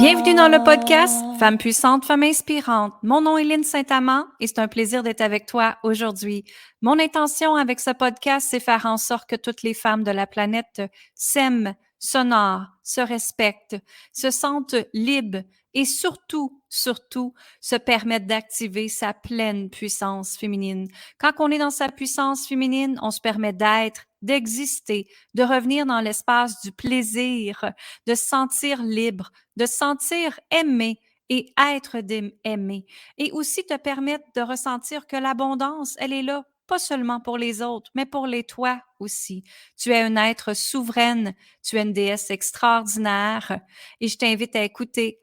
Bienvenue dans le podcast Femmes puissantes, femmes inspirantes. Mon nom est Lynne Saint-Amand et c'est un plaisir d'être avec toi aujourd'hui. Mon intention avec ce podcast, c'est faire en sorte que toutes les femmes de la planète s'aiment, s'honorent, se respectent, se sentent libres et surtout, se permettent d'activer sa pleine puissance féminine. Quand on est dans sa puissance féminine, on se permet d'être, d'exister, de revenir dans l'espace du plaisir, de se sentir libre, de se sentir aimé et être aimé. Et aussi te permettre de ressentir que l'abondance, elle est là, pas seulement pour les autres, mais pour les toi aussi. Tu es un être souveraine, tu es une déesse extraordinaire et je t'invite à écouter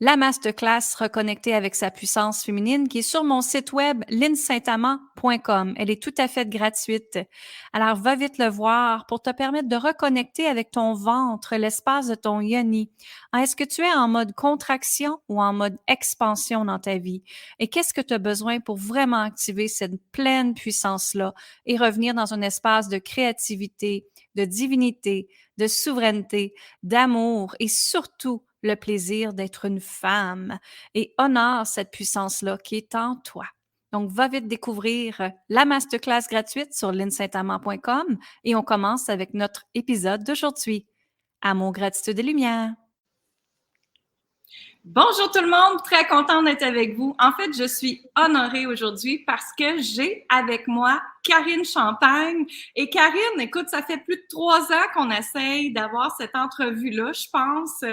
la masterclass Reconnecter avec sa puissance féminine qui est sur mon site web linsaintamant.com. Elle est tout à fait gratuite. Alors, va vite le voir pour te permettre de reconnecter avec ton ventre, l'espace de ton yoni. Est-ce que tu es en mode contraction ou en mode expansion dans ta vie? Et qu'est-ce que tu as besoin pour vraiment activer cette pleine puissance-là et revenir dans un espace de créativité, de divinité, de souveraineté, d'amour et surtout le plaisir d'être une femme et honore cette puissance-là qui est en toi. Donc, va vite découvrir la masterclass gratuite sur linsaintamant.com et on commence avec notre épisode d'aujourd'hui. Amour, gratitude et lumière. Bonjour tout le monde, très contente d'être avec vous. En fait, je suis honorée aujourd'hui parce que j'ai avec moi Karine Champagne. Et Karine, écoute, ça fait plus de 3 ans qu'on essaye d'avoir cette entrevue-là, je pense.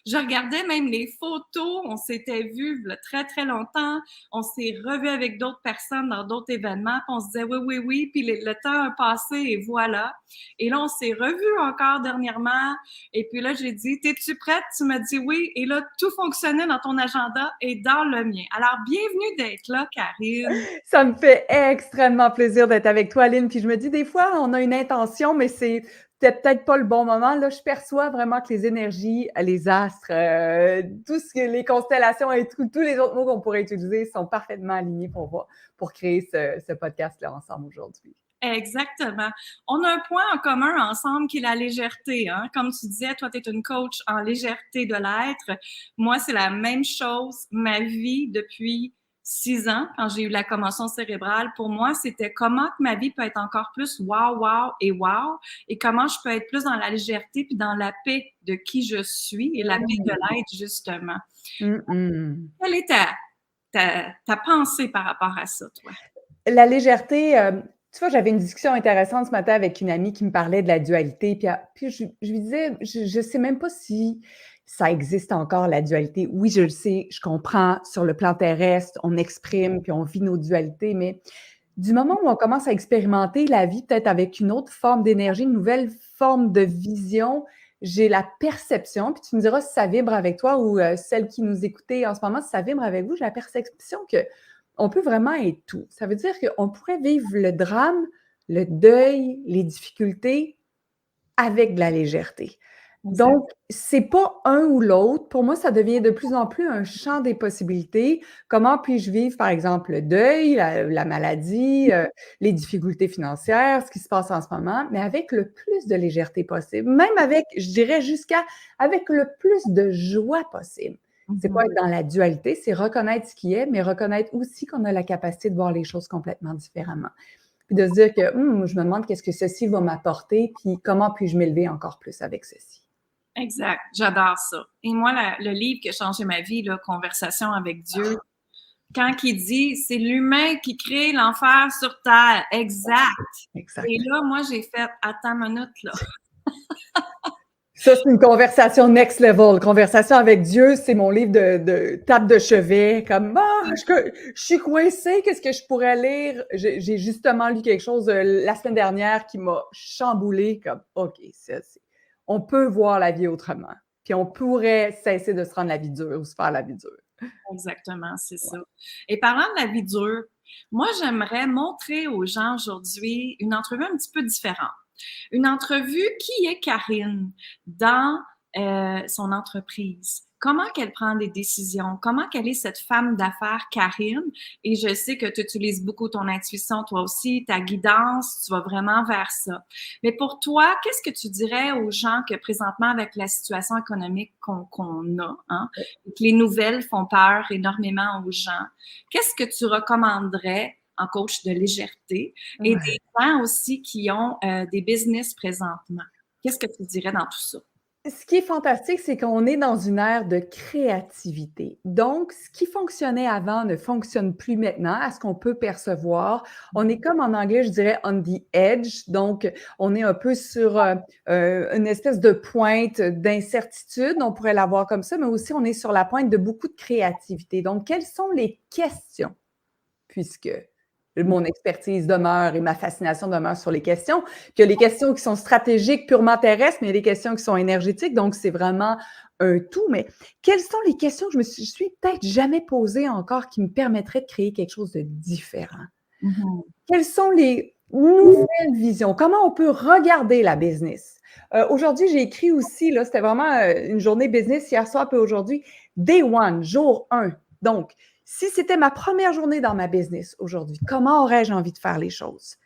Je regardais même les photos, on s'était vus il y a très, très longtemps. On s'est revus avec d'autres personnes dans d'autres événements. Puis on se disait oui. Puis le temps a passé et voilà. Et là, on s'est revus encore dernièrement. Et puis là, j'ai dit, t'es-tu prête? Tu m'as dit oui. Et là, tout fonctionnait dans ton agenda et dans le mien. Alors, bienvenue d'être là, Karine. Ça me fait extrêmement plaisir d'être avec toi, Lynne. Puis je me dis, des fois, on a une intention, mais c'est peut-être pas le bon moment. Là, je perçois vraiment que les énergies, les astres, tout ce que les constellations et tous les autres mots qu'on pourrait utiliser sont parfaitement alignés pour créer ce podcast-là ensemble aujourd'hui. Exactement. On a un point en commun ensemble qui est la légèreté. Hein? Comme tu disais, toi, tu es une coach en légèreté de l'être. Moi, c'est la même chose. Ma vie depuis 6 ans, quand j'ai eu la commotion cérébrale, pour moi, c'était comment que ma vie peut être encore plus wow et comment je peux être plus dans la légèreté puis dans la paix de qui je suis et la paix de l'être, justement. Quelle est ta pensée par rapport à ça, toi? La légèreté, tu vois, j'avais une discussion intéressante ce matin avec une amie qui me parlait de la dualité. Puis je lui disais, je sais même pas si ça existe encore, la dualité. Oui, je le sais, je comprends, sur le plan terrestre, on exprime, puis on vit nos dualités, mais du moment où on commence à expérimenter la vie peut-être avec une autre forme d'énergie, une nouvelle forme de vision, j'ai la perception, puis tu me diras si ça vibre avec toi ou celle qui nous écoutait en ce moment, si ça vibre avec vous, j'ai la perception que on peut vraiment être tout. Ça veut dire qu'on pourrait vivre le drame, le deuil, les difficultés avec de la légèreté. Donc, c'est pas un ou l'autre. Pour moi, ça devient de plus en plus un champ des possibilités. Comment puis-je vivre, par exemple, le deuil, la maladie, les difficultés financières, ce qui se passe en ce moment, mais avec le plus de légèreté possible, même avec, je dirais, avec le plus de joie possible. C'est pas être dans la dualité, c'est reconnaître ce qui est, mais reconnaître aussi qu'on a la capacité de voir les choses complètement différemment. Puis de se dire que je me demande qu'est-ce que ceci va m'apporter, puis comment puis-je m'élever encore plus avec ceci. Exact, j'adore ça. Et moi, le livre qui a changé ma vie, là, Conversation avec Dieu, quand il dit c'est l'humain qui crée l'enfer sur terre, exact. Et là, moi, j'ai fait attends une minute, là. Ça, c'est une conversation next level. Conversation avec Dieu, c'est mon livre de table de chevet. Comme, je suis coincée, qu'est-ce que je pourrais lire? J'ai justement lu quelque chose la semaine dernière qui m'a chamboulée. Comme, OK, on peut voir la vie autrement. Puis on pourrait cesser de se rendre la vie dure ou se faire la vie dure. Exactement, c'est ça. Et parlant de la vie dure, moi, j'aimerais montrer aux gens aujourd'hui une entrevue un petit peu différente. Une entrevue qui est Karine dans son entreprise. comment qu'elle prend des décisions, comment qu'elle est cette femme d'affaires Karine. Et je sais que tu utilises beaucoup ton intuition, toi aussi, ta guidance, tu vas vraiment vers ça. Mais pour toi, qu'est-ce que tu dirais aux gens que présentement, avec la situation économique qu'on a, hein, et que les nouvelles font peur énormément aux gens, qu'est-ce que tu recommanderais en coach de légèreté et des gens aussi qui ont des business présentement? Qu'est-ce que tu dirais dans tout ça? Ce qui est fantastique, c'est qu'on est dans une ère de créativité. Donc, ce qui fonctionnait avant ne fonctionne plus maintenant, à ce qu'on peut percevoir. On est comme en anglais, je dirais on the edge. Donc, on est un peu sur une espèce de pointe d'incertitude. On pourrait l'avoir comme ça, mais aussi on est sur la pointe de beaucoup de créativité. Donc, quelles sont les questions? Puisque mon expertise demeure et ma fascination demeure sur les questions, qu'il y a les questions qui sont stratégiques, purement terrestres, mais il y a les questions qui sont énergétiques, donc c'est vraiment un tout. Mais quelles sont les questions que je me suis peut-être jamais posées encore qui me permettraient de créer quelque chose de différent? Quelles sont les nouvelles visions? Comment on peut regarder la business? Aujourd'hui, j'ai écrit aussi, là, c'était vraiment une journée business hier soir, puis aujourd'hui, Day One, jour 1. Donc, si c'était ma première journée dans ma business aujourd'hui, comment aurais-je envie de faire les choses?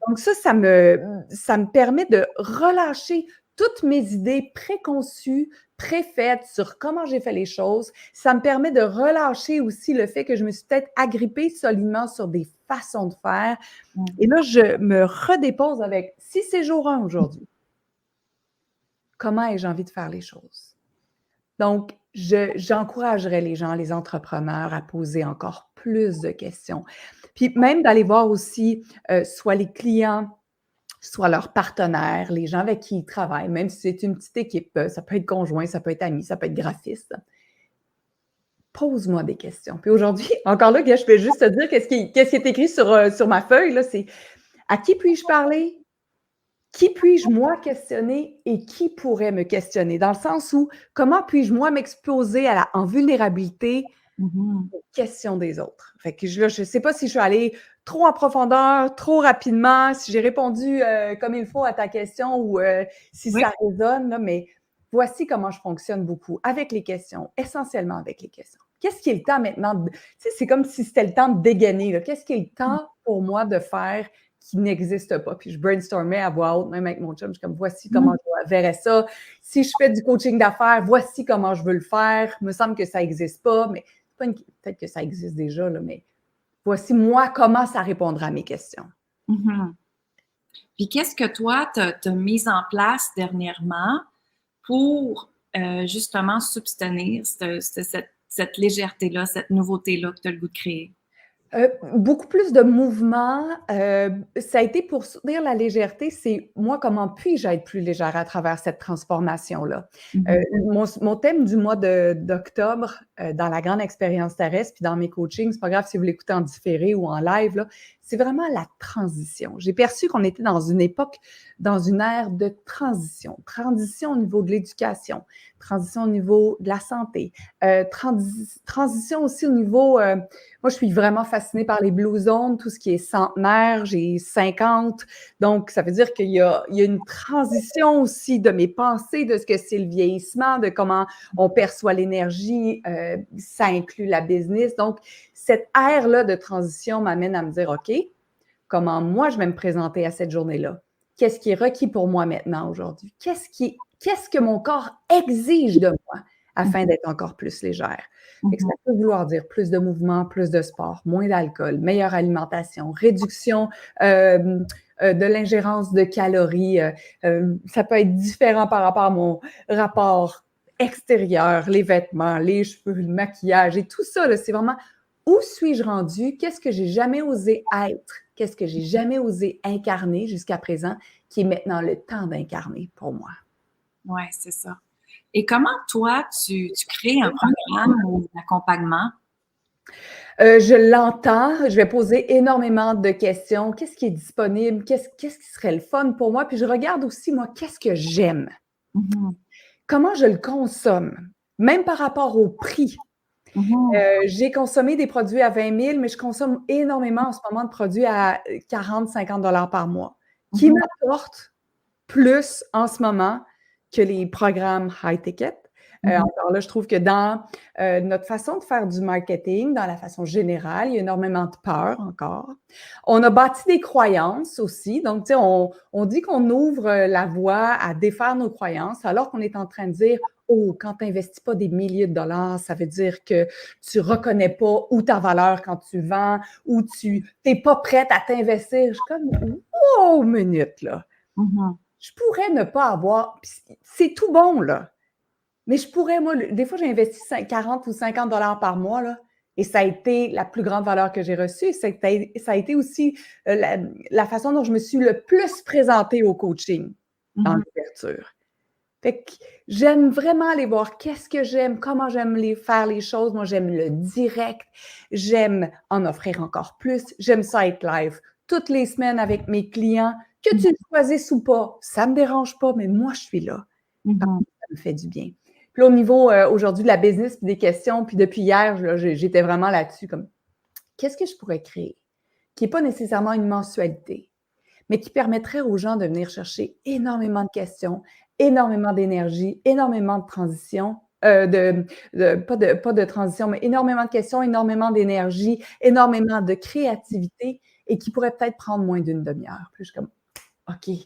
Donc ça me permet de relâcher toutes mes idées préconçues, préfaites sur comment j'ai fait les choses. Ça me permet de relâcher aussi le fait que je me suis peut-être agrippée solidement sur des façons de faire. Et là, je me redépose avec, si c'est jour 1 aujourd'hui, comment ai-je envie de faire les choses? Donc, j'encouragerais les gens, les entrepreneurs à poser encore plus de questions. Puis même d'aller voir aussi soit les clients, soit leurs partenaires, les gens avec qui ils travaillent, même si c'est une petite équipe, ça peut être conjoint, ça peut être ami, ça peut être graphiste. Pose-moi des questions. Puis aujourd'hui, encore là, je peux juste te dire qu'est-ce qui est écrit sur ma feuille, là, c'est à qui puis-je parler? Qui puis-je, moi, questionner et qui pourrait me questionner? Dans le sens où, comment puis-je, moi, m'exposer en vulnérabilité aux questions des autres? Fait que je ne sais pas si je suis allée trop en profondeur, trop rapidement, si j'ai répondu comme il faut à ta question ou si ça résonne, là, mais voici comment je fonctionne beaucoup avec les questions, essentiellement avec les questions. Qu'est-ce qui est le temps maintenant? Tu sais, c'est comme si c'était le temps de dégainer. Là. Qu'est-ce qui est le temps pour moi de faire qui n'existe pas. Puis je brainstormais à voix haute, même avec mon chum, je suis comme, voici comment je verrais ça. Si je fais du coaching d'affaires, voici comment je veux le faire. Il me semble que ça n'existe pas, mais peut-être que ça existe déjà, là, mais voici moi comment ça répondra à mes questions. Puis qu'est-ce que toi, tu as mis en place dernièrement pour justement subtenir cette légèreté-là, cette nouveauté-là que tu as le goût de créer? Beaucoup plus de mouvement. Ça a été pour soutenir la légèreté, c'est moi, comment puis-je être plus légère à travers cette transformation-là? Mon thème du mois d'octobre, dans la grande expérience terrestre, puis dans mes coachings, c'est pas grave si vous l'écoutez en différé ou en live, là, c'est vraiment la transition. J'ai perçu qu'on était dans une époque, dans une ère de transition. Transition au niveau de l'éducation, transition au niveau de la santé, transition aussi au niveau... moi, je suis vraiment fascinée par les Blue Zones, tout ce qui est centenaire, j'ai 50. Donc, ça veut dire qu'il y a une transition aussi de mes pensées, de ce que c'est le vieillissement, de comment on perçoit l'énergie. Ça inclut la business. Donc, cette ère-là de transition m'amène à me dire, OK, comment moi, je vais me présenter à cette journée-là? Qu'est-ce qui est requis pour moi maintenant, aujourd'hui? Qu'est-ce que mon corps exige de moi afin d'être encore plus légère? Fait que ça peut vouloir dire plus de mouvement, plus de sport, moins d'alcool, meilleure alimentation, réduction de l'ingérence de calories. Ça peut être différent par rapport à mon rapport extérieur, les vêtements, les cheveux, le maquillage et tout ça. C'est vraiment où suis-je rendue? Qu'est-ce que j'ai jamais osé être? Qu'est-ce que j'ai jamais osé incarner jusqu'à présent qui est maintenant le temps d'incarner pour moi? Oui, c'est ça. Et comment, toi, tu crées un programme ou un accompagnement? Je l'entends. Je vais poser énormément de questions. Qu'est-ce qui est disponible? Qu'est-ce qui serait le fun pour moi? Puis je regarde aussi, moi, qu'est-ce que j'aime? Comment je le consomme? Même par rapport au prix. J'ai consommé des produits à 20 000, mais je consomme énormément en ce moment de produits à 40-50 $ par mois, qui m'apportent plus en ce moment que les programmes high ticket. Encore là, je trouve que dans notre façon de faire du marketing, dans la façon générale, il y a énormément de peur encore. On a bâti des croyances aussi. Donc, tu sais, on dit qu'on ouvre la voie à défaire nos croyances alors qu'on est en train de dire oh, quand tu n'investis pas des milliers de dollars, ça veut dire que tu ne reconnais pas où ta valeur quand tu vends, ou tu n'es pas prête à t'investir. Je suis comme, wow, minute, là. Je pourrais ne pas avoir, c'est tout bon, là. Mais je pourrais, moi, des fois, j'ai investi 40 ou 50 dollars par mois, là, et ça a été la plus grande valeur que j'ai reçue. Ça a été aussi la façon dont je me suis le plus présentée au coaching dans l'ouverture. Fait que j'aime vraiment aller voir qu'est-ce que j'aime, comment j'aime faire les choses. Moi, j'aime le direct. J'aime en offrir encore plus. J'aime ça être live toutes les semaines avec mes clients. Que tu le choisisses ou pas, ça me dérange pas, mais moi, je suis là. Ça me fait du bien. Puis là, au niveau aujourd'hui de la business puis des questions, puis depuis hier, là, j'étais vraiment là-dessus comme qu'est-ce que je pourrais créer qui n'est pas nécessairement une mensualité, mais qui permettrait aux gens de venir chercher énormément de questions, énormément d'énergie, énormément de transition, pas de transition, mais énormément de questions, énormément d'énergie, énormément de créativité et qui pourrait peut-être prendre moins d'une demi-heure. Puis je suis comme, OK,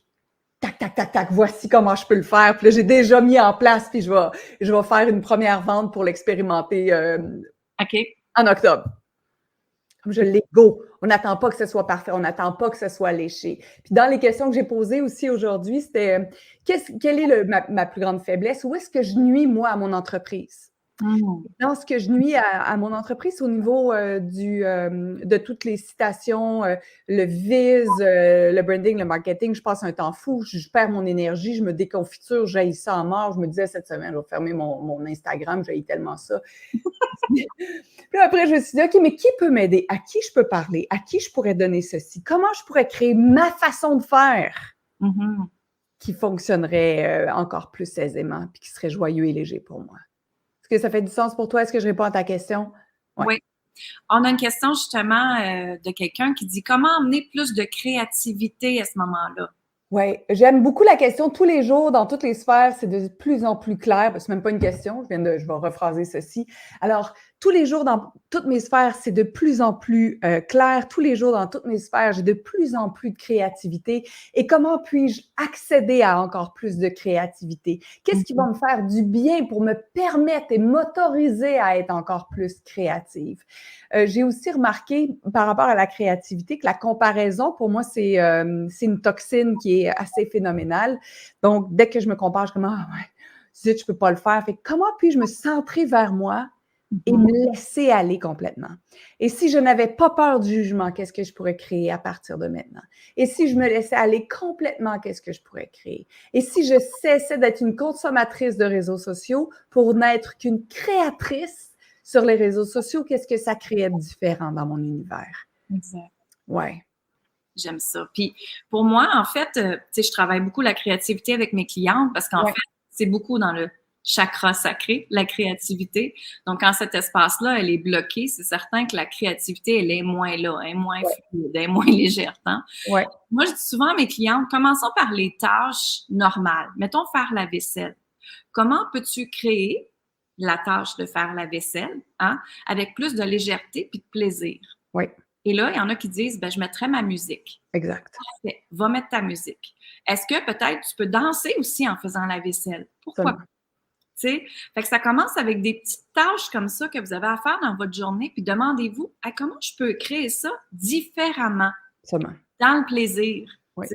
tac, tac, tac, tac, voici comment je peux le faire. Puis là, j'ai déjà mis en place, puis je vais faire une première vente pour l'expérimenter en octobre. Comme je l'ai, go. On n'attend pas que ce soit parfait, on n'attend pas que ce soit léché. Puis dans les questions que j'ai posées aussi aujourd'hui, c'était quelle est ma plus grande faiblesse? Où est-ce que je nuis, moi, à mon entreprise? Dans ce que je nuis à mon entreprise, au niveau de toutes les citations, le vise, le branding, le marketing, je passe un temps fou, je perds mon énergie, je me déconfiture, j'haïs ça en mort. Je me disais cette semaine, je vais fermer mon Instagram, j'haïs tellement ça. Puis après, je me suis dit, OK, mais qui peut m'aider? À qui je peux parler? À qui je pourrais donner ceci? Comment je pourrais créer ma façon de faire qui fonctionnerait encore plus aisément puis qui serait joyeux et léger pour moi? Est-ce que ça fait du sens pour toi? Est-ce que je réponds à ta question? Ouais. Oui. On a une question justement de quelqu'un qui dit comment amener plus de créativité à ce moment-là? Oui, j'aime beaucoup la question. Tous les jours, dans toutes les sphères, c'est de plus en plus clair. C'est même pas une question, je vais rephraser ceci. Alors, tous les jours, dans toutes mes sphères, c'est de plus en plus clair. Tous les jours, dans toutes mes sphères, j'ai de plus en plus de créativité. Et comment puis-je accéder à encore plus de créativité? Qu'est-ce qui va me faire du bien pour me permettre et m'autoriser à être encore plus créative? J'ai aussi remarqué, par rapport à la créativité, que la comparaison, pour moi, c'est une toxine qui est assez phénoménale. Donc, dès que je me compare, je suis comme « Ah ouais, zut, je peux pas le faire. » Fait que comment puis-je me centrer vers moi et me laisser aller complètement? Et si je n'avais pas peur du jugement, qu'est-ce que je pourrais créer à partir de maintenant? Et si je me laissais aller complètement, qu'est-ce que je pourrais créer? Et si je cessais d'être une consommatrice de réseaux sociaux pour n'être qu'une créatrice sur les réseaux sociaux, qu'est-ce que ça créait de différent dans mon univers? Exact. Ouais. J'aime ça. Puis pour moi, en fait, tu sais, je travaille beaucoup la créativité avec mes clientes parce qu'en fait, c'est beaucoup dans le chakra sacré, la créativité. Donc, quand cet espace-là, elle est bloquée, c'est certain que la créativité, elle est moins là, elle est moins fluide, elle est moins légère. Ouais. Moi, je dis souvent à mes clientes, commençons par les tâches normales. Mettons faire la vaisselle. Comment peux-tu créer la tâche de faire la vaisselle avec plus de légèreté puis de plaisir? Oui. Et là, il y en a qui disent, je mettrais ma musique. Exact. Parfait, va mettre ta musique. Est-ce que peut-être tu peux danser aussi en faisant la vaisselle? Pourquoi pas? Fait que ça commence avec des petites tâches comme ça que vous avez à faire dans votre journée, puis demandez-vous comment je peux créer ça différemment, dans le plaisir. Oui.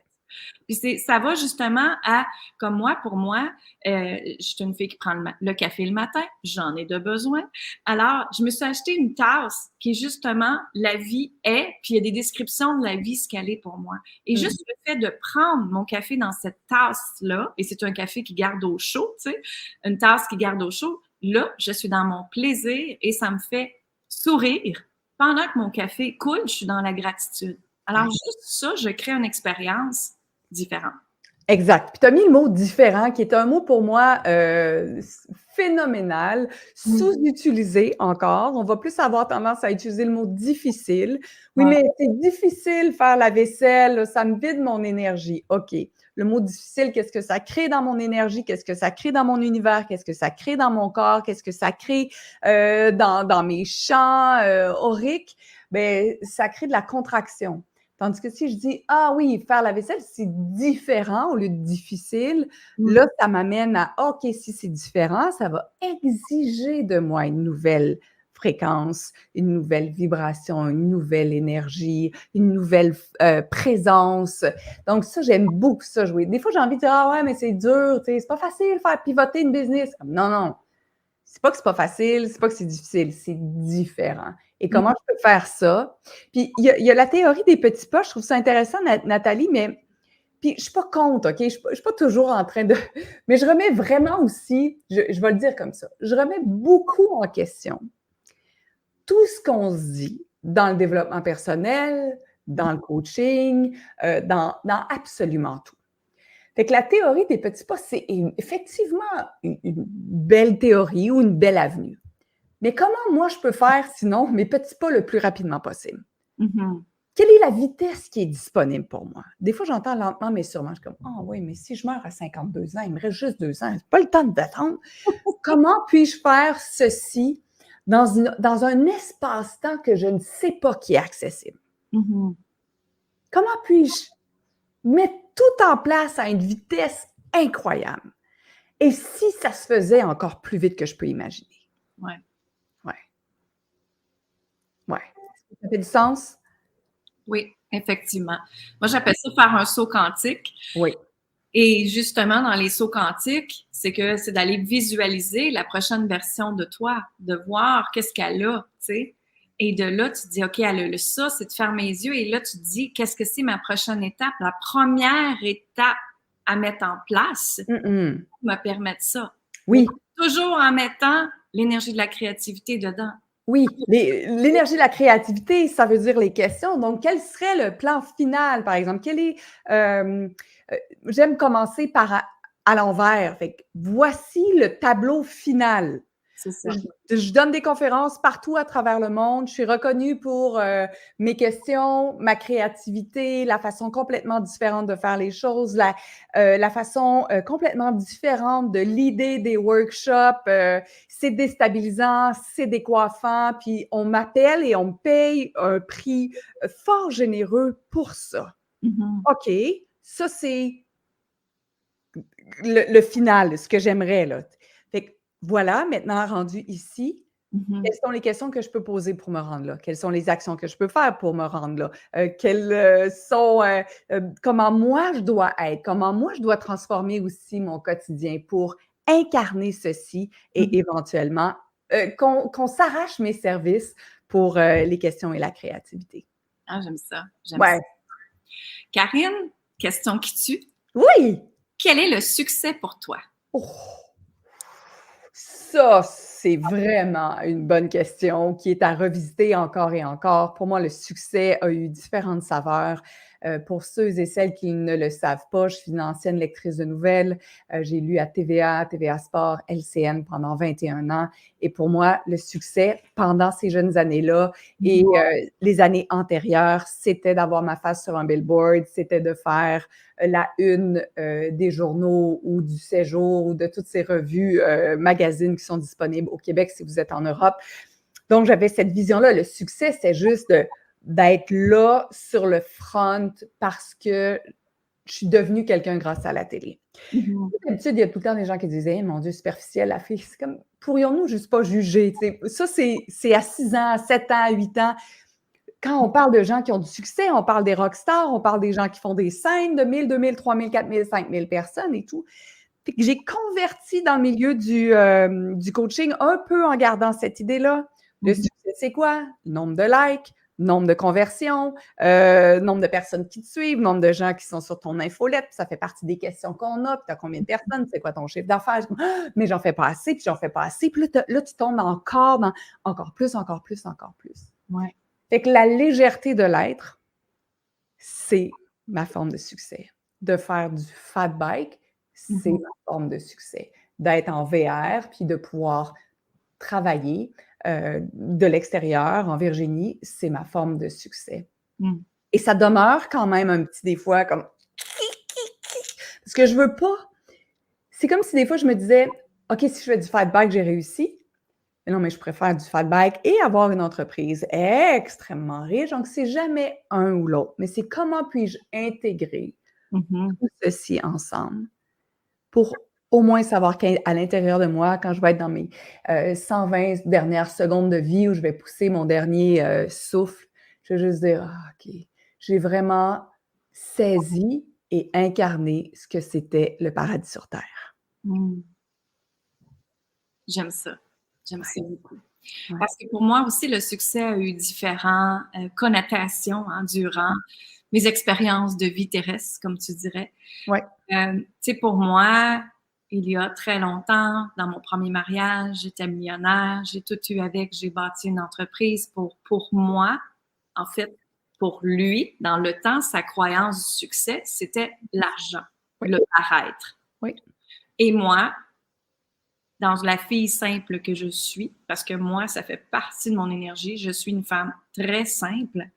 Puis ça va justement à, comme moi, pour moi, je suis une fille qui prend le café le matin, j'en ai de besoin. Alors, je me suis acheté une tasse qui est justement la vie est, puis il y a des descriptions de la vie, ce qu'elle est pour moi. Et juste le fait de prendre mon café dans cette tasse-là, et c'est un café qui garde au chaud, tu sais, une tasse qui garde au chaud, là, je suis dans mon plaisir et ça me fait sourire. Pendant que mon café coule, je suis dans la gratitude. Alors, juste ça, je crée une expérience différente. Exact. Puis tu as mis le mot différent, qui est un mot pour moi phénoménal, sous-utilisé encore. On va plus avoir tendance à utiliser le mot difficile. Oui, Ouais. mais c'est difficile faire la vaisselle, là, ça me vide mon énergie. OK. Le mot difficile, qu'est-ce que ça crée dans mon énergie? Qu'est-ce que ça crée dans mon univers? Qu'est-ce que ça crée dans mon corps? Qu'est-ce que ça crée dans mes champs auriques? Bien, ça crée de la contraction. Tandis que si je dis, ah oui, faire la vaisselle, c'est différent au lieu de difficile, là, ça m'amène à, OK, si c'est différent, ça va exiger de moi une nouvelle fréquence, une nouvelle vibration, une nouvelle énergie, une nouvelle présence. Donc ça, j'aime beaucoup ça jouer. Des fois, j'ai envie de dire, ah ouais, mais c'est dur, tu sais, c'est pas facile de faire pivoter une business. Non, non, c'est pas que c'est pas facile, c'est pas que c'est difficile, c'est différent. Et comment je peux faire ça? Puis, il y a la théorie des petits pas, je trouve ça intéressant, Nathalie, mais puis je suis pas contre, OK? Je suis pas toujours en train de... Mais je remets vraiment aussi, je vais le dire comme ça, je remets beaucoup en question tout ce qu'on se dit dans le développement personnel, dans le coaching, dans absolument tout. Fait que la théorie des petits pas, c'est effectivement une belle théorie ou une belle avenue. Mais comment moi je peux faire sinon mes petits pas le plus rapidement possible? Quelle est la vitesse qui est disponible pour moi? Des fois, j'entends lentement, mais sûrement. Je suis comme, ah oui, mais si je meurs à 52 ans, il me reste juste 2 ans. C'est pas le temps d'attendre. Comment puis-je faire ceci dans un espace-temps que je ne sais pas qui est accessible? Comment puis-je mettre tout en place à une vitesse incroyable? Et si ça se faisait encore plus vite que je peux imaginer? Ouais. Ça fait du sens? Oui, effectivement. Moi, j'appelle ça faire un saut quantique. Oui. Et justement, dans les sauts quantiques, c'est d'aller visualiser la prochaine version de toi, de voir qu'est-ce qu'elle a, tu sais. Et de là, tu te dis, OK, elle a ça, c'est de fermer les yeux. Et là, tu te dis, qu'est-ce que c'est ma prochaine étape? La première étape à mettre en place me permettre ça. Oui. Mais toujours en mettant l'énergie de la créativité dedans. Oui, l'énergie de la créativité, ça veut dire les questions. Donc, quel serait le plan final, par exemple? J'aime commencer par à l'envers. Fait que voici le tableau final. C'est ça. Je donne des conférences partout à travers le monde. Je suis reconnue pour mes questions, ma créativité, la façon complètement différente de faire les choses, la façon complètement différente de l'idée des workshops. C'est déstabilisant, c'est décoiffant, puis on m'appelle et on me paye un prix fort généreux pour ça. OK, ça c'est le final, ce que j'aimerais, là. Fait que voilà, maintenant rendu ici, quelles sont les questions que je peux poser pour me rendre là? Quelles sont les actions que je peux faire pour me rendre là? Comment moi je dois être? Comment moi je dois transformer aussi mon quotidien pour incarner ceci et éventuellement qu'on s'arrache mes services pour les questions et la créativité. Ah, j'aime ça. Ouais. Karine, question qui tue. Oui! Quel est le succès pour toi? Oh. Ça, c'est vraiment une bonne question qui est à revisiter encore et encore. Pour moi, le succès a eu différentes saveurs. Pour ceux et celles qui ne le savent pas, je suis une ancienne lectrice de nouvelles. J'ai lu à TVA, TVA Sport, LCN pendant 21 ans. Et pour moi, le succès pendant ces jeunes années-là et les années antérieures, c'était d'avoir ma face sur un billboard, c'était de faire la une des journaux ou du Séjour ou de toutes ces revues, magazines qui sont disponibles au Québec si vous êtes en Europe. Donc, j'avais cette vision-là. Le succès, c'est juste d'être là sur le front parce que je suis devenue quelqu'un grâce à la télé. D'habitude, il y a tout le temps des gens qui disent hey, « Mon Dieu, superficiel, la fille, c'est comme, pourrions-nous juste pas juger? » Ça, c'est à 6 ans, 7 ans, 8 ans. Quand on parle de gens qui ont du succès, on parle des rockstars, on parle des gens qui font des scènes de 1000, 2000, 3000, 4000, 5000 personnes et tout. Fait que j'ai converti dans le milieu du coaching un peu en gardant cette idée-là. Le succès, c'est quoi? Nombre de likes, nombre de conversions, nombre de personnes qui te suivent, nombre de gens qui sont sur ton infolette. Ça fait partie des questions qu'on a. Puis tu as combien de personnes? C'est quoi ton chiffre d'affaires? Mais j'en fais pas assez, puis j'en fais pas assez. Puis là, tu tombes encore dans encore plus, encore plus, encore plus. Ouais. Fait que la légèreté de l'être, c'est ma forme de succès. de faire du fat bike, c'est ma forme de succès. D'être en VR, puis de pouvoir travailler de l'extérieur en Virginie, c'est ma forme de succès. Et ça demeure quand même un petit des fois comme parce que je veux pas. C'est comme si des fois je me disais OK, si je fais du fat bike, j'ai réussi. Mais non, mais je préfère du fat bike et avoir une entreprise extrêmement riche. Donc, c'est jamais un ou l'autre. Mais c'est comment puis-je intégrer tout ceci ensemble pour au moins savoir qu'à l'intérieur de moi, quand je vais être dans mes 120 dernières secondes de vie où je vais pousser mon dernier souffle, je vais juste dire OK, j'ai vraiment saisi et incarné ce que c'était le paradis sur Terre. J'aime ça. J'aime ça beaucoup. Ouais. Parce que pour moi aussi, le succès a eu différentes connotations durant mes expériences de vie terrestre, comme tu dirais. Ouais. Tu sais, pour moi, il y a très longtemps, dans mon premier mariage, j'étais millionnaire, j'ai tout eu avec, j'ai bâti une entreprise. Pour moi, en fait, pour lui, dans le temps, sa croyance du succès, c'était l'argent, le paraître. Oui. Et moi, dans la fille simple que je suis, parce que moi, ça fait partie de mon énergie, je suis une femme très simple,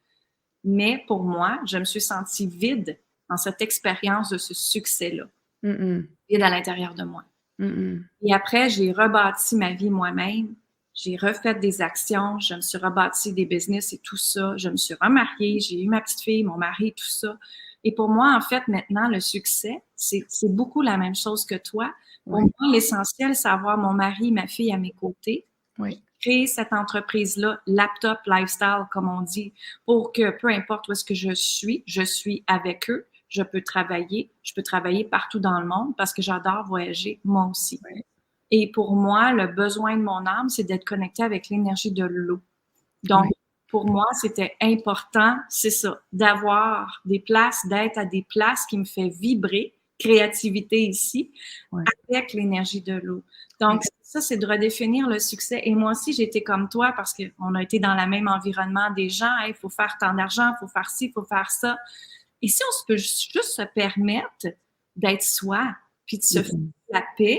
mais pour moi, je me suis sentie vide dans cette expérience de ce succès-là, vide à l'intérieur de moi. Et après, j'ai rebâti ma vie moi-même, j'ai refait des actions, je me suis rebâti des business et tout ça, je me suis remariée, j'ai eu ma petite fille, mon mari, tout ça. Et pour moi, en fait, maintenant, le succès, c'est beaucoup la même chose que toi. Pour moi, l'essentiel, c'est avoir mon mari, ma fille à mes côtés. Créer cette entreprise-là, Laptop Lifestyle, comme on dit, pour que peu importe où est-ce que je suis avec eux. Je peux travailler partout dans le monde parce que j'adore voyager, moi aussi. Et pour moi, le besoin de mon âme, c'est d'être connecté avec l'énergie de l'eau. Donc, pour moi, c'était important, c'est ça, d'avoir des places, d'être à des places qui me fait vibrer, créativité ici, avec l'énergie de l'eau. Donc, ça, c'est de redéfinir le succès. Et moi aussi, j'étais comme toi parce qu'on a été dans le même environnement des gens. Il faut faire tant d'argent, il faut faire ci, il faut faire ça. Et si on peut juste se permettre d'être soi, puis de se foutre la paix,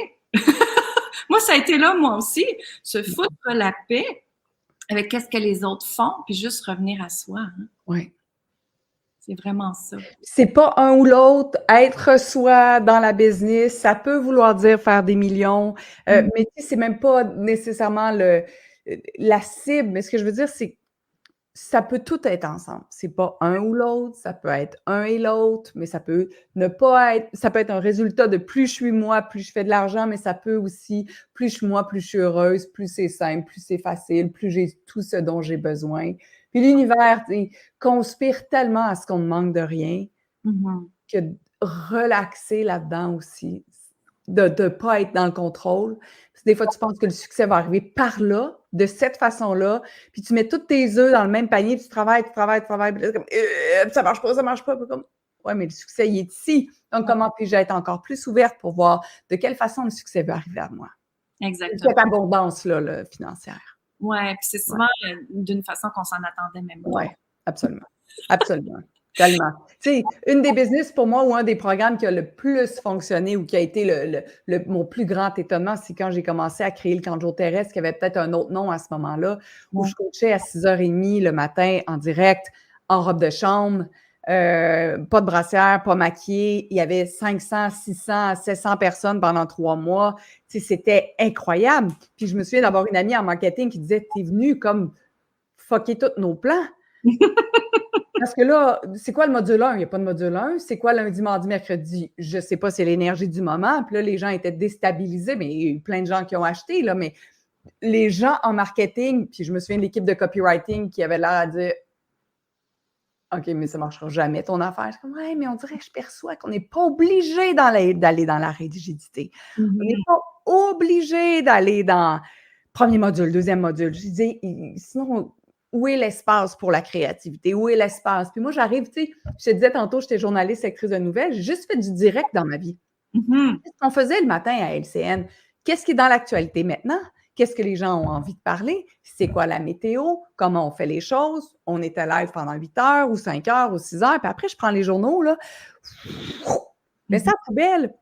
moi, ça a été là, moi aussi, se foutre la paix avec qu'est-ce que les autres font, puis juste revenir à soi. Oui. C'est vraiment ça. C'est pas un ou l'autre. Être soi dans la business, ça peut vouloir dire faire des millions, mais tu sais, c'est même pas nécessairement la cible. Mais ce que je veux dire, c'est que ça peut tout être ensemble. C'est pas un ou l'autre, ça peut être un et l'autre, mais ça peut ne pas être. Ça peut être un résultat de plus je suis moi, plus je fais de l'argent, mais ça peut aussi, plus je suis moi, plus je suis heureuse, plus c'est simple, plus c'est facile, plus j'ai tout ce dont j'ai besoin. Puis l'univers, tu sais, conspire tellement à ce qu'on ne manque de rien que de relaxer là-dedans aussi, de ne pas être dans le contrôle. Parce que des fois, tu penses que le succès va arriver par là, de cette façon-là, puis tu mets tous tes œufs dans le même panier, puis tu travailles, puis là, c'est comme ça marche pas, puis comme ouais, mais le succès, il est ici. Donc, comment puis-je être encore plus ouverte pour voir de quelle façon le succès va arriver à moi? Exactement. Cette abondance-là, financière. Oui, puis c'est souvent d'une façon qu'on s'en attendait même pas. Oui, absolument. Absolument. Tellement. Tu sais, une des business pour moi ou un des programmes qui a le plus fonctionné ou qui a été mon plus grand étonnement, c'est quand j'ai commencé à créer le camp de jour terrestre, qui avait peut-être un autre nom à ce moment-là, où je coachais à 6h30 le matin en direct, en robe de chambre, pas de brassière, pas maquillée. Il y avait 500, 600, 700 personnes pendant 3 mois. Tu sais, c'était incroyable. Puis je me souviens d'avoir une amie en marketing qui disait « T'es venue comme fucker tous nos plans. » Parce que là, c'est quoi le module 1? Il n'y a pas de module 1. C'est quoi lundi, mardi, mercredi? Je ne sais pas, c'est l'énergie du moment. Puis là, les gens étaient déstabilisés, mais il y a eu plein de gens qui ont acheté, là, mais les gens en marketing, puis je me souviens de l'équipe de copywriting qui avait l'air à dire OK, mais ça ne marchera jamais ton affaire. Je suis comme, ouais, mais on dirait que je perçois qu'on n'est pas obligé d'aller dans la rigidité. On n'est pas obligé d'aller dans premier module, deuxième module. Je dis, sinon, où est l'espace pour la créativité? Où est l'espace? Puis moi, j'arrive, tu sais, je te disais tantôt, j'étais journaliste, lectrice de nouvelles, j'ai juste fait du direct dans ma vie. Qu'est-ce qu'on faisait le matin à LCN? Qu'est-ce qui est dans l'actualité maintenant? Qu'est-ce que les gens ont envie de parler? C'est quoi la météo? Comment on fait les choses? On était live pendant 8 heures ou 5 heures ou 6 heures. Puis après, je prends les journaux, là. Mais ça, à la poubelle,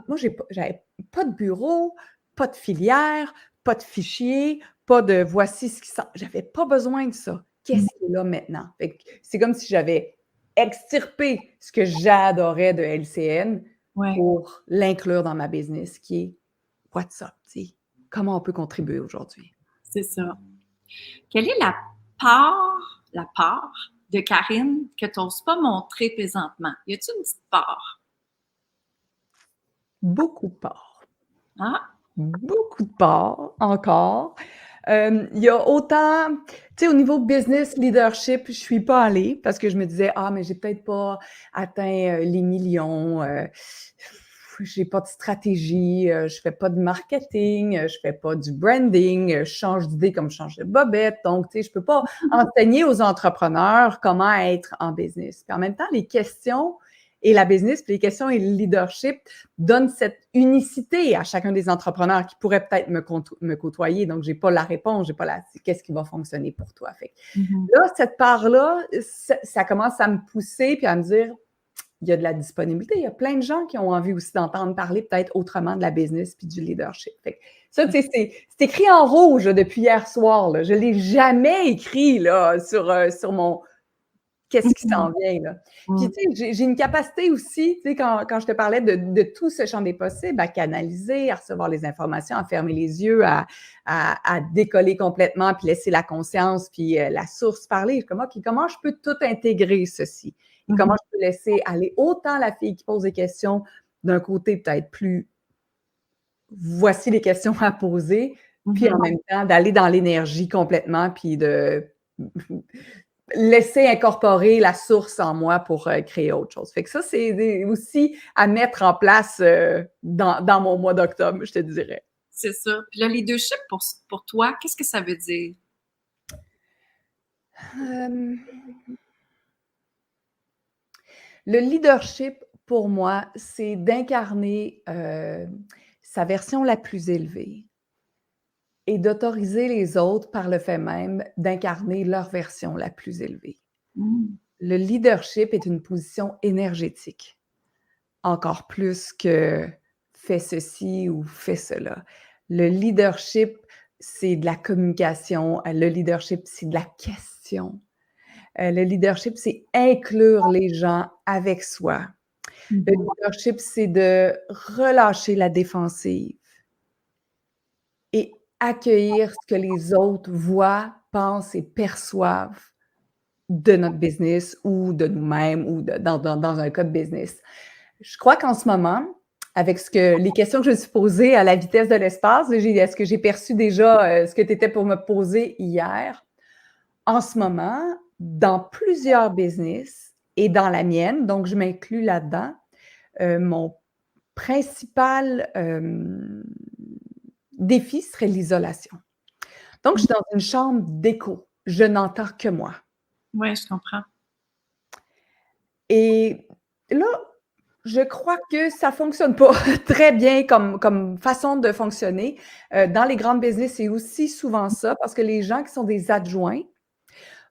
moi, j'avais pas de bureau, pas de filière, pas de fichier, pas de voici ce qui sent. J'avais pas besoin de ça. Qu'est-ce qui est là maintenant? Fait que c'est comme si j'avais extirpé ce que j'adorais de LCN Ouais, pour l'inclure dans ma business, qui est what's up, tu sais, comment on peut contribuer aujourd'hui. c'est ça. Quelle est la part de Karine que tu n'oses pas montrer présentement? Y a-t-il une petite part? Beaucoup de parts. Ah, Beaucoup de parts encore. Il y a autant, tu sais, au niveau business leadership, je suis pas allée parce que je me disais, ah, mais j'ai peut-être pas atteint les millions, j'ai pas de stratégie, je fais pas de marketing, je fais pas du branding, je change d'idée comme je change de bobette. Donc, tu sais, je peux pas enseigner aux entrepreneurs comment être en business. Puis en même temps, les questions et la business, puis les questions et le leadership donnent cette unicité à chacun des entrepreneurs qui pourraient peut-être me côtoyer. Donc, j'ai pas la réponse, j'ai pas qu'est-ce qui va fonctionner pour toi. Fait que là, cette part-là, ça commence à me pousser puis à me dire, il y a de la disponibilité. Il y a plein de gens qui ont envie aussi d'entendre parler peut-être autrement de la business puis du leadership. Fait que ça, tu sais, c'est écrit en rouge là, depuis hier soir. Là. Je l'ai jamais écrit là, sur mon qu'est-ce qui s'en vient, là. Puis, tu sais, j'ai une capacité aussi, tu sais, quand je te parlais de tout ce champ des possibles, à canaliser, à recevoir les informations, à fermer les yeux, à décoller complètement, puis laisser la conscience, puis la source parler. Comment je peux tout intégrer ceci? Et comment je peux laisser aller autant la fille qui pose des questions d'un côté peut-être plus voici les questions à poser, puis en même temps d'aller dans l'énergie complètement, puis de laisser incorporer la source en moi pour créer autre chose. Fait que ça, c'est aussi à mettre en place dans mon mois d'octobre, je te dirais. c'est ça. Puis le leadership, pour toi, qu'est-ce que ça veut dire? Le leadership, pour moi, c'est d'incarner sa version la plus élevée et d'autoriser les autres, par le fait même, d'incarner leur version la plus élevée. Le leadership est une position énergétique, encore plus que fais ceci ou fais cela. Le leadership, c'est de la communication. Le leadership, c'est de la question. Le leadership, c'est inclure les gens avec soi. Le leadership, c'est de relâcher la défensive et accueillir ce que les autres voient, pensent et perçoivent de notre business ou de nous-mêmes ou dans un cas de business. Je crois qu'en ce moment, avec les questions que je me suis posées à la vitesse de l'espace, est-ce que j'ai perçu déjà ce que tu étais pour me poser hier? En ce moment, dans plusieurs business et dans la mienne, donc je m'inclus là-dedans, mon principal défi serait l'isolation. Donc, je suis dans une chambre d'écho. Je n'entends que moi. Oui, je comprends. Et là, je crois que ça ne fonctionne pas très bien comme façon de fonctionner. Dans les grandes business, c'est aussi souvent ça, parce que les gens qui sont des adjoints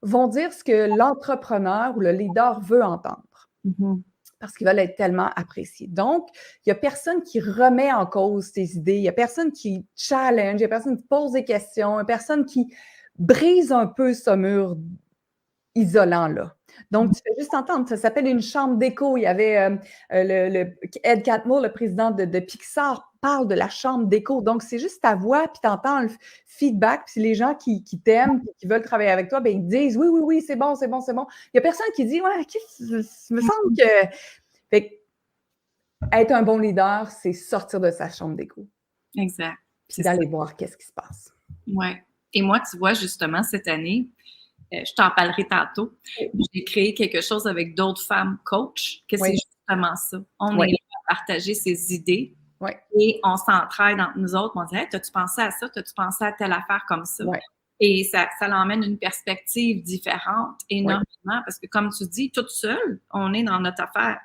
vont dire ce que l'entrepreneur ou le leader veut entendre, parce qu'ils veulent être tellement appréciés. Donc, il n'y a personne qui remet en cause tes idées, il n'y a personne qui challenge, il n'y a personne qui pose des questions, il n'y a personne qui brise un peu ce mur isolant-là. Donc, tu fais juste entendre, ça s'appelle une chambre d'écho. Il y avait Ed Catmull, le président de Pixar, parle de la chambre d'écho. Donc, c'est juste ta voix, puis tu entends le feedback. Puis les gens qui t'aiment, qui veulent travailler avec toi, ben ils disent oui, oui, oui, c'est bon, c'est bon, c'est bon. Il n'y a personne qui dit ouais, il me semble que. Fait que être un bon leader, c'est sortir de sa chambre d'écho. Exact. Puis d'aller voir qu'est-ce qui se passe. Oui. Et moi, tu vois, justement, cette année, je t'en parlerai tantôt. J'ai créé quelque chose avec d'autres femmes coachs, que c'est justement ça. On est là à partager ses idées et on s'entraide entre nous autres. On dit hey, t'as-tu pensé à ça? T'as-tu pensé à telle affaire comme ça? Et ça l'emmène une perspective différente énormément parce que, comme tu dis, toute seule, on est dans notre affaire.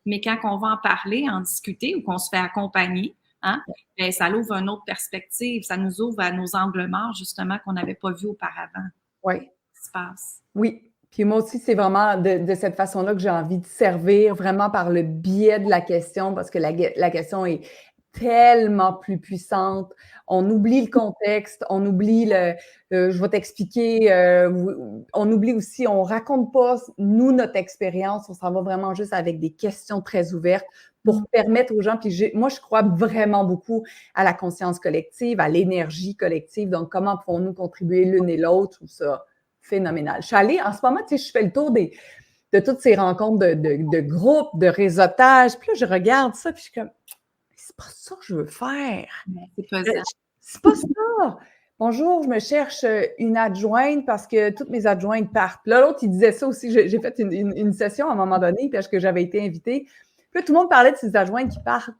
Mais quand on va en parler, en discuter ou qu'on se fait accompagner, hein, bien, ça l'ouvre une autre perspective. Ça nous ouvre à nos angles morts, justement, qu'on n'avait pas vus auparavant. Oui. Se passe. Oui, Puis moi aussi, c'est vraiment de cette façon-là que j'ai envie de servir, vraiment par le biais de la question, parce que la question est tellement plus puissante. On oublie le contexte, on oublie je vais t'expliquer, on oublie aussi, on raconte pas, nous, notre expérience, on s'en va vraiment juste avec des questions très ouvertes pour permettre aux gens, puis moi, je crois vraiment beaucoup à la conscience collective, à l'énergie collective, donc comment pouvons-nous contribuer l'une et l'autre, ou ça, phénoménal. Je suis allée, en ce moment, tu sais, je fais le tour de toutes ces rencontres de groupes, de réseautage, puis là, je regarde ça, puis je suis comme, c'est pas ça que je veux faire. C'est pesant. C'est pas ça. Bonjour, je me cherche une adjointe parce que toutes mes adjointes partent. Là, l'autre, il disait ça aussi. J'ai fait une session à un moment donné parce que j'avais été invitée. Puis là, tout le monde parlait de ces adjointes qui partent.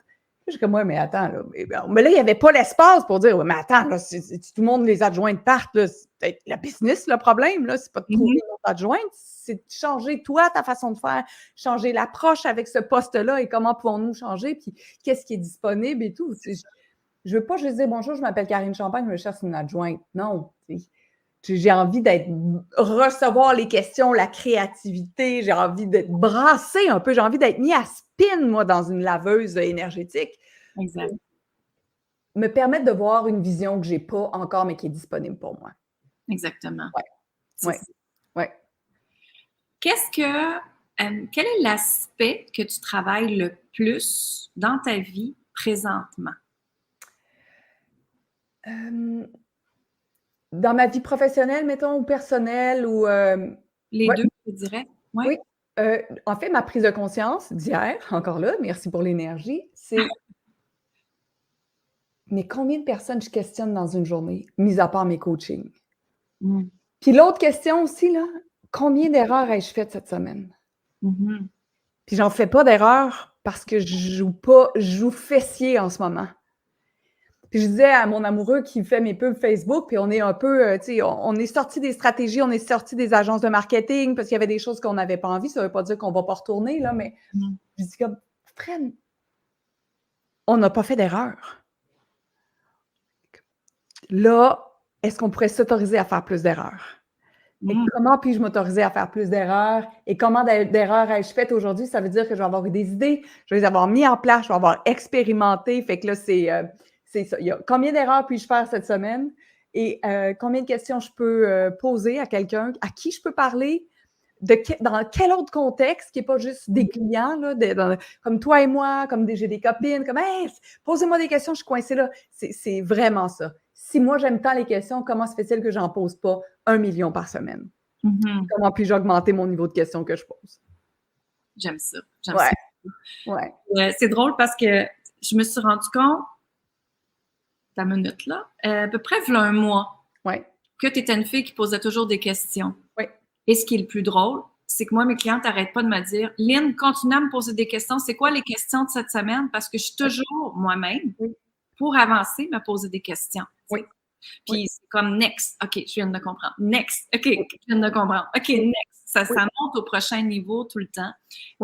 Je suis comme, ouais, mais attends, là. Mais là, il n'y avait pas l'espace pour dire, ouais, mais attends, là, si tout le monde, les adjointes partent, là, c'est peut-être la business, le problème, là. C'est pas de trouver une autre adjointe, c'est de changer, toi, ta façon de faire, changer l'approche avec ce poste-là et comment pouvons-nous changer, puis qu'est-ce qui est disponible et tout. Je veux pas juste dire bonjour, je m'appelle Karine Champagne, je me cherche une adjointe. Non. J'ai envie recevoir les questions, la créativité, j'ai envie d'être brassée un peu, j'ai envie d'être mis à spin, moi, dans une laveuse énergétique. Exact. Me permettre de voir une vision que j'ai pas encore, mais qui est disponible pour moi. Exactement. Ouais. Quel est l'aspect que tu travailles le plus dans ta vie présentement? Dans ma vie professionnelle, mettons, ou personnelle, ou... Les deux, je dirais. Oui. En fait, ma prise de conscience d'hier, encore là, merci pour l'énergie, c'est... Mais combien de personnes je questionne dans une journée, mis à part mes coachings? Puis l'autre question aussi, là, combien d'erreurs ai-je faites cette semaine? Puis j'en fais pas d'erreurs parce que je joue fessier en ce moment. Puis je disais à mon amoureux qui fait mes pubs Facebook, puis on est un peu, tu sais, on est sorti des stratégies, on est sorti des agences de marketing parce qu'il y avait des choses qu'on n'avait pas envie. Ça veut pas dire qu'on va pas retourner, là, mais je dis comme, Fred, on n'a pas fait d'erreur. Là, est-ce qu'on pourrait s'autoriser à faire plus d'erreurs? Et comment puis-je m'autoriser à faire plus d'erreurs? Et comment d'erreurs ai-je faites aujourd'hui? Ça veut dire que je vais avoir eu des idées, je vais les avoir mis en place, je vais avoir expérimenté. Fait que là, c'est ça. Il y a combien d'erreurs puis-je faire cette semaine? Et combien de questions je peux poser à quelqu'un? À qui je peux parler? Dans quel autre contexte qui n'est pas juste des clients, là, comme toi et moi, comme j'ai des copines, comme hey, posez-moi des questions, je suis coincée là. C'est vraiment ça. Si moi, j'aime tant les questions, comment se fait-il que j'en pose pas 1 million par semaine? Comment puis-je augmenter mon niveau de questions que je pose? J'aime ça. Ouais. C'est drôle parce que je me suis rendu compte, ta minute là, à peu près il y a un mois, que tu étais une fille qui posait toujours des questions. Oui. Et ce qui est le plus drôle, c'est que moi, mes clientes n'arrêtent pas de me dire, Lynn, continue à me poser des questions. C'est quoi les questions de cette semaine? Parce que je suis toujours moi-même, pour avancer, me poser des questions. Oui. Puis c'est comme next. OK, je viens de comprendre. Next. OK, je viens de comprendre. OK, next. Ça monte au prochain niveau tout le temps.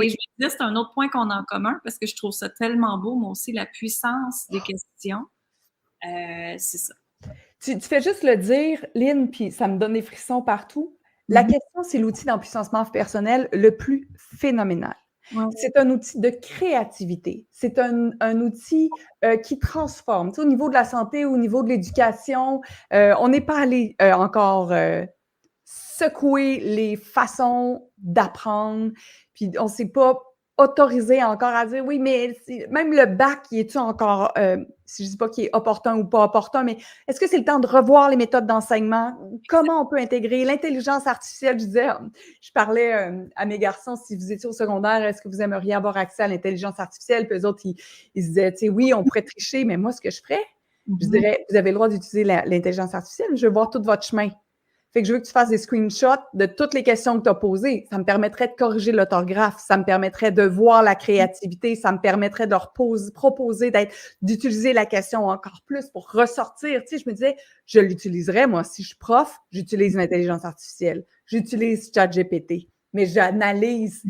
Et je me disais, c'est un autre point qu'on a en commun parce que je trouve ça tellement beau, moi aussi, la puissance des questions. C'est ça. Tu fais juste le dire, Lynn, puis ça me donne des frissons partout. La question, c'est l'outil d'empuissancement personnel le plus phénoménal. C'est un outil de créativité. C'est un outil qui transforme. Tu sais, au niveau de la santé, au niveau de l'éducation, on n'est pas allé encore secouer les façons d'apprendre. Puis on ne s'est pas autorisé encore à dire oui, mais même le bac, y est-tu encore, si je ne dis pas qu'il est opportun ou pas opportun, mais est-ce que c'est le temps de revoir les méthodes d'enseignement? Comment on peut intégrer l'intelligence artificielle? Je parlais à mes garçons, si vous étiez au secondaire, est-ce que vous aimeriez avoir accès à l'intelligence artificielle? Puis eux autres, ils se disaient, tu sais, oui, on pourrait tricher, mais moi, ce que je ferais, je dirais, vous avez le droit d'utiliser l'intelligence artificielle, je veux voir tout votre chemin. Fait que je veux que tu fasses des screenshots de toutes les questions que tu as posées. Ça me permettrait de corriger l'orthographe, ça me permettrait de voir la créativité, ça me permettrait de leur proposer d'utiliser la question encore plus pour ressortir. Tu sais, je me disais, je l'utiliserais, moi, si je suis prof, j'utilise l'intelligence artificielle, j'utilise ChatGPT, mais j'analyse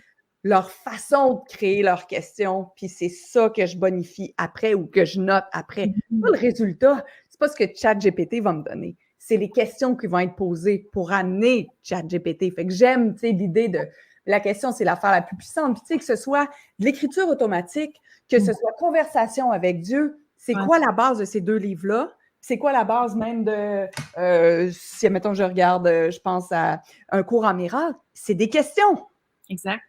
leur façon de créer leurs questions, puis c'est ça que je bonifie après ou que je note après. C'est pas le résultat, c'est pas ce que ChatGPT va me donner. c'est les questions qui vont être posées pour amener ChatGPT. Fait que j'aime, tu sais, l'idée de la question, c'est l'affaire la plus puissante. Puis, tu sais, que ce soit de l'écriture automatique, que ce soit conversation avec Dieu, c'est quoi la base de ces deux livres-là? C'est quoi la base même de, si, admettons, je regarde, je pense à un cours en miracle, c'est des questions. Exact.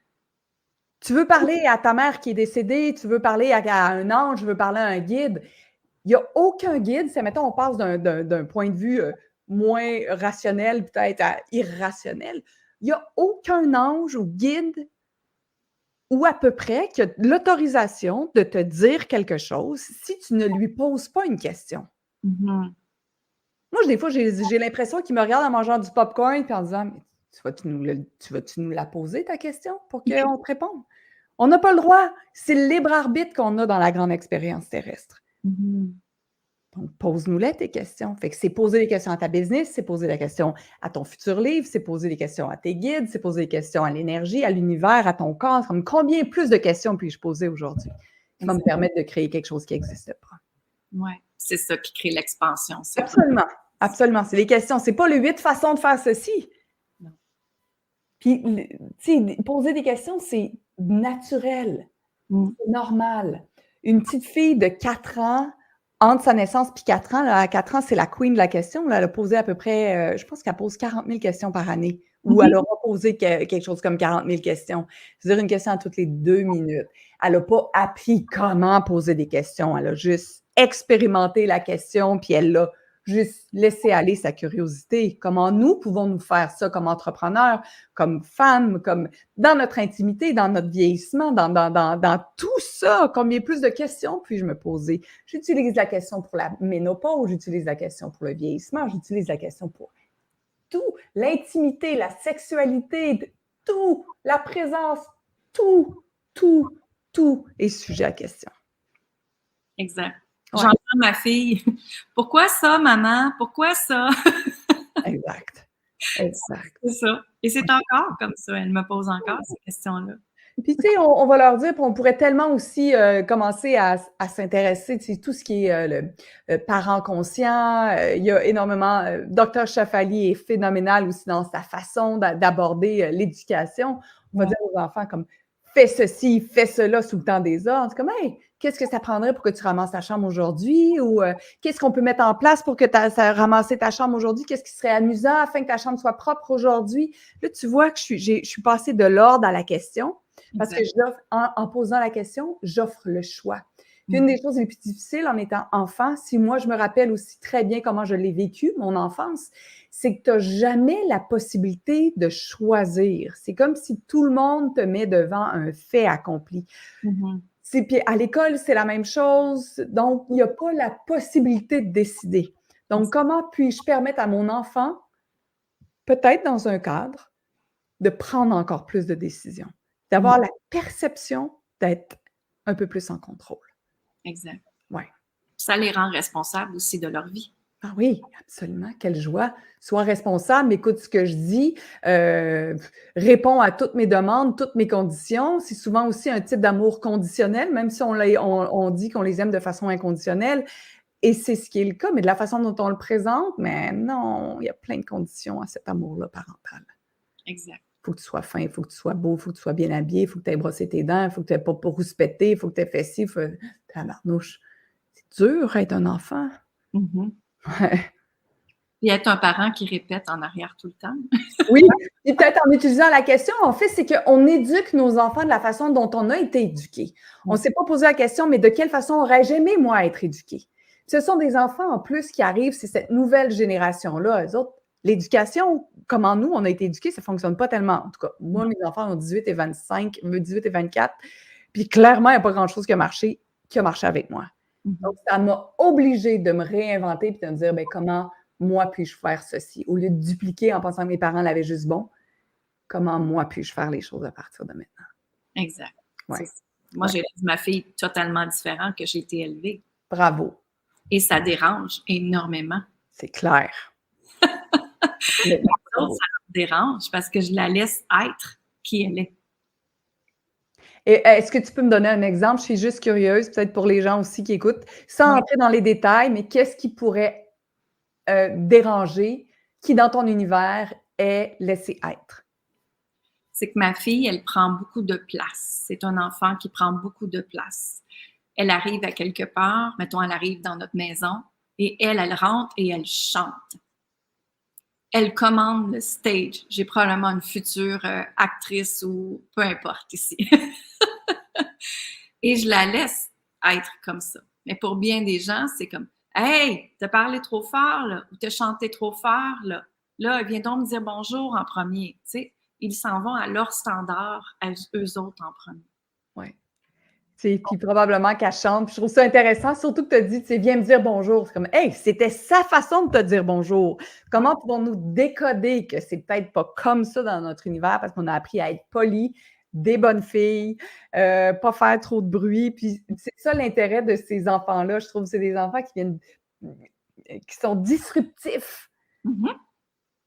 Tu veux parler à ta mère qui est décédée, tu veux parler à un ange, tu veux parler à un guide. Il n'y a aucun guide, si, admettons, on passe d'un point de vue moins rationnel, peut-être à irrationnel, il n'y a aucun ange ou guide ou à peu près qui a l'autorisation de te dire quelque chose si tu ne lui poses pas une question. Mm-hmm. Moi, des fois, j'ai l'impression qu'il me regarde en mangeant du popcorn et en disant, mais tu vas-tu nous la poser, ta question, pour qu'on te réponde? On n'a pas le droit. C'est le libre arbitre qu'on a dans la grande expérience terrestre. Mm-hmm. Donc, pose-nous-les tes questions. Fait que c'est poser des questions à ta business, c'est poser des questions à ton futur livre, c'est poser des questions à tes guides, c'est poser des questions à l'énergie, à l'univers, à ton corps. Comme combien plus de questions puis-je poser aujourd'hui qui va me permettre de créer quelque chose qui n'existe pas? Oui, c'est ça qui crée l'expansion. Absolument. Absolument. C'est les questions. C'est pas les 8 façons de faire ceci. Non. Puis, tu sais, poser des questions, c'est naturel. C'est normal. Une petite fille de 4 ans, entre sa naissance puis 4 ans, là, à 4 ans, c'est la queen de la question. Là, elle a posé à peu près, je pense qu'elle pose 40 000 questions par année. Ou elle aura posé quelque chose comme 40 000 questions. C'est-à-dire une question à toutes les 2 minutes. Elle n'a pas appris comment poser des questions. Elle a juste expérimenté la question, puis elle l'a juste laissé aller sa curiosité. Comment nous pouvons nous faire ça comme entrepreneurs, comme femmes, comme dans notre intimité, dans notre vieillissement, dans tout ça? Combien plus de questions puis-je me poser? J'utilise la question pour la ménopause, j'utilise la question pour le vieillissement, j'utilise la question pour tout, l'intimité, la sexualité, tout, la présence, tout est sujet à question. Exact. Ouais. J'entends ma fille. Pourquoi ça, maman? Pourquoi ça? Exact. C'est ça. Et c'est encore comme ça. Elle me pose encore ces questions-là. Puis, tu sais, on va leur dire, puis on pourrait tellement aussi commencer à s'intéresser, tu sais, tout ce qui est le parent conscient. Il y a énormément... Dr. Shefali est phénoménal aussi dans sa façon d'aborder l'éducation. On va dire aux enfants comme « fais ceci, fais cela sous le temps des ordres ». Comme « Hey, qu'est-ce que ça prendrait pour que tu ramasses ta chambre aujourd'hui? » Ou « Qu'est-ce qu'on peut mettre en place pour que ça ramasser ta chambre aujourd'hui? Qu'est-ce qui serait amusant afin que ta chambre soit propre aujourd'hui? » Là, tu vois que je suis passée de l'ordre à la question. Parce que en posant la question, j'offre le choix. Puis une des choses les plus difficiles en étant enfant, si moi je me rappelle aussi très bien comment je l'ai vécu, mon enfance, c'est que tu n'as jamais la possibilité de choisir. C'est comme si tout le monde te met devant un fait accompli. Puis à l'école, c'est la même chose. Donc, il n'y a pas la possibilité de décider. Donc, comment puis-je permettre à mon enfant, peut-être dans un cadre, de prendre encore plus de décisions? D'avoir la perception d'être un peu plus en contrôle. Exact. Oui. Ça les rend responsables aussi de leur vie. Ah oui, absolument. Quelle joie. Sois responsable, écoute ce que je dis, réponds à toutes mes demandes, toutes mes conditions. C'est souvent aussi un type d'amour conditionnel, même si on dit qu'on les aime de façon inconditionnelle. Et c'est ce qui est le cas, mais de la façon dont on le présente, mais non, il y a plein de conditions à cet amour-là parental. Exact. Il faut que tu sois fin, il faut que tu sois beau, il faut que tu sois bien habillé, il faut que tu aies brossé tes dents, il faut que tu n'aies pas rouspété, il faut que tu aies fait ci, tabarnouche. C'est dur être un enfant. Ouais. Et être un parent qui répète en arrière tout le temps. Oui, et peut-être en utilisant la question, en fait, c'est qu'on éduque nos enfants de la façon dont on a été éduqués. On ne s'est pas posé la question, mais de quelle façon aurais-je aimé, moi, être éduqué? Ce sont des enfants, en plus, qui arrivent, c'est cette nouvelle génération-là. Eux autres, l'éducation, comment nous, on a été éduqués, ça ne fonctionne pas tellement. En tout cas, moi, mes enfants ont 18 et 24. Puis clairement, il n'y a pas grand-chose qui a marché avec moi. Donc, ça m'a obligée de me réinventer et de me dire, bien, comment moi puis-je faire ceci? Au lieu de dupliquer en pensant que mes parents l'avaient juste bon, comment moi puis-je faire les choses à partir de maintenant? Exact. Ouais. Moi, j'ai élevé ma fille totalement différente que j'ai été élevée. Bravo. Et ça dérange énormément. C'est clair. Ça me dérange parce que je la laisse être qui elle est. Et est-ce que tu peux me donner un exemple? Je suis juste curieuse, peut-être pour les gens aussi qui écoutent, sans entrer dans les détails, mais qu'est-ce qui pourrait dérangé, qui dans ton univers est laissé être? C'est que ma fille, elle prend beaucoup de place. C'est un enfant qui prend beaucoup de place. Elle arrive à quelque part, mettons, elle arrive dans notre maison, et elle rentre et elle chante. Elle commande le stage. J'ai probablement une future actrice ou peu importe ici. Et je la laisse être comme ça. Mais pour bien des gens, c'est comme « Hey, t'as parlé trop fort, là, ou t'as chanté trop fort, là. Là, viens donc me dire bonjour en premier. » Tu sais, ils s'en vont à leur standard, à eux autres en premier. Oui. Puis probablement qu'elle chante. Puis je trouve ça intéressant, surtout que tu as dit, tu sais, viens me dire bonjour. C'est comme, hey, c'était sa façon de te dire bonjour. Comment pouvons-nous décoder que c'est peut-être pas comme ça dans notre univers parce qu'on a appris à être poli, des bonnes filles, pas faire trop de bruit. Puis c'est ça l'intérêt de ces enfants-là. Je trouve que c'est des enfants qui sont disruptifs.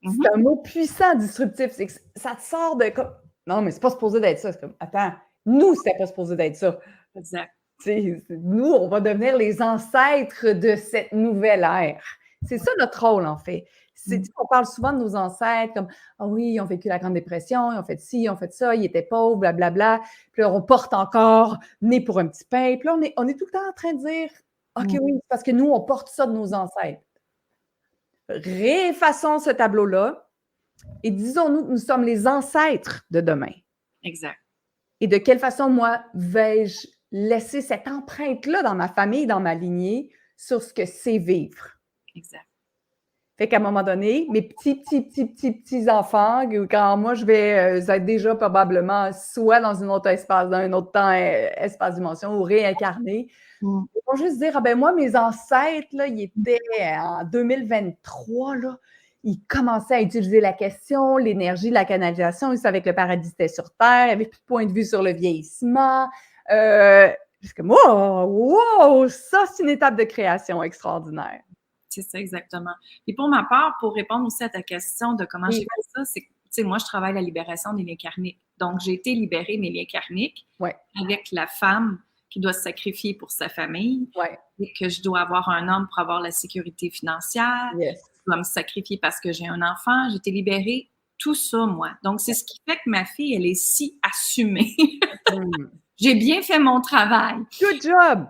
C'est un mot puissant, disruptif. C'est que ça te sort de comme, non, mais c'est pas supposé d'être ça. C'est comme, attends, nous, c'était pas supposé d'être ça. Exact. Nous, on va devenir les ancêtres de cette nouvelle ère. C'est ça notre rôle, en fait. On parle souvent de nos ancêtres comme « Ah oui, ils ont vécu la Grande Dépression, ils ont fait ci, ils ont fait ça, ils étaient pauvres, blablabla. » Puis là, on porte encore « Né pour un petit pain. » Puis là, on est tout le temps en train de dire « OK, oui, c'est parce que nous, on porte ça de nos ancêtres. » Réeffaçons ce tableau-là et disons-nous que nous sommes les ancêtres de demain. Exact. Et de quelle façon, moi, vais-je laisser cette empreinte-là dans ma famille, dans ma lignée, sur ce que c'est vivre? Exact. Fait qu'à un moment donné, mes petits enfants, quand moi, je vais être déjà probablement soit dans un autre espace, dans un autre temps, espace-dimension, ou réincarné, ils vont juste dire, ah ben moi, mes ancêtres, là, ils étaient en 2023, là, ils commençaient à utiliser la question, l'énergie, la canalisation, ils savaient que le paradis était sur Terre, ils n'avaient plus de point de vue sur le vieillissement. Parce que wow, ça, c'est une étape de création extraordinaire. C'est ça, exactement. Et pour ma part, pour répondre aussi à ta question de comment j'ai fait ça, c'est que, tu sais, moi, je travaille la libération des liens karmiques. Donc, j'ai été libérer mes liens karmiques avec la femme qui doit se sacrifier pour sa famille et que je dois avoir un homme pour avoir la sécurité financière. Je dois me sacrifier parce que j'ai un enfant. J'ai été libérée, tout ça, moi. Donc, c'est ce qui fait que ma fille, elle est si assumée. J'ai bien fait mon travail. Good job!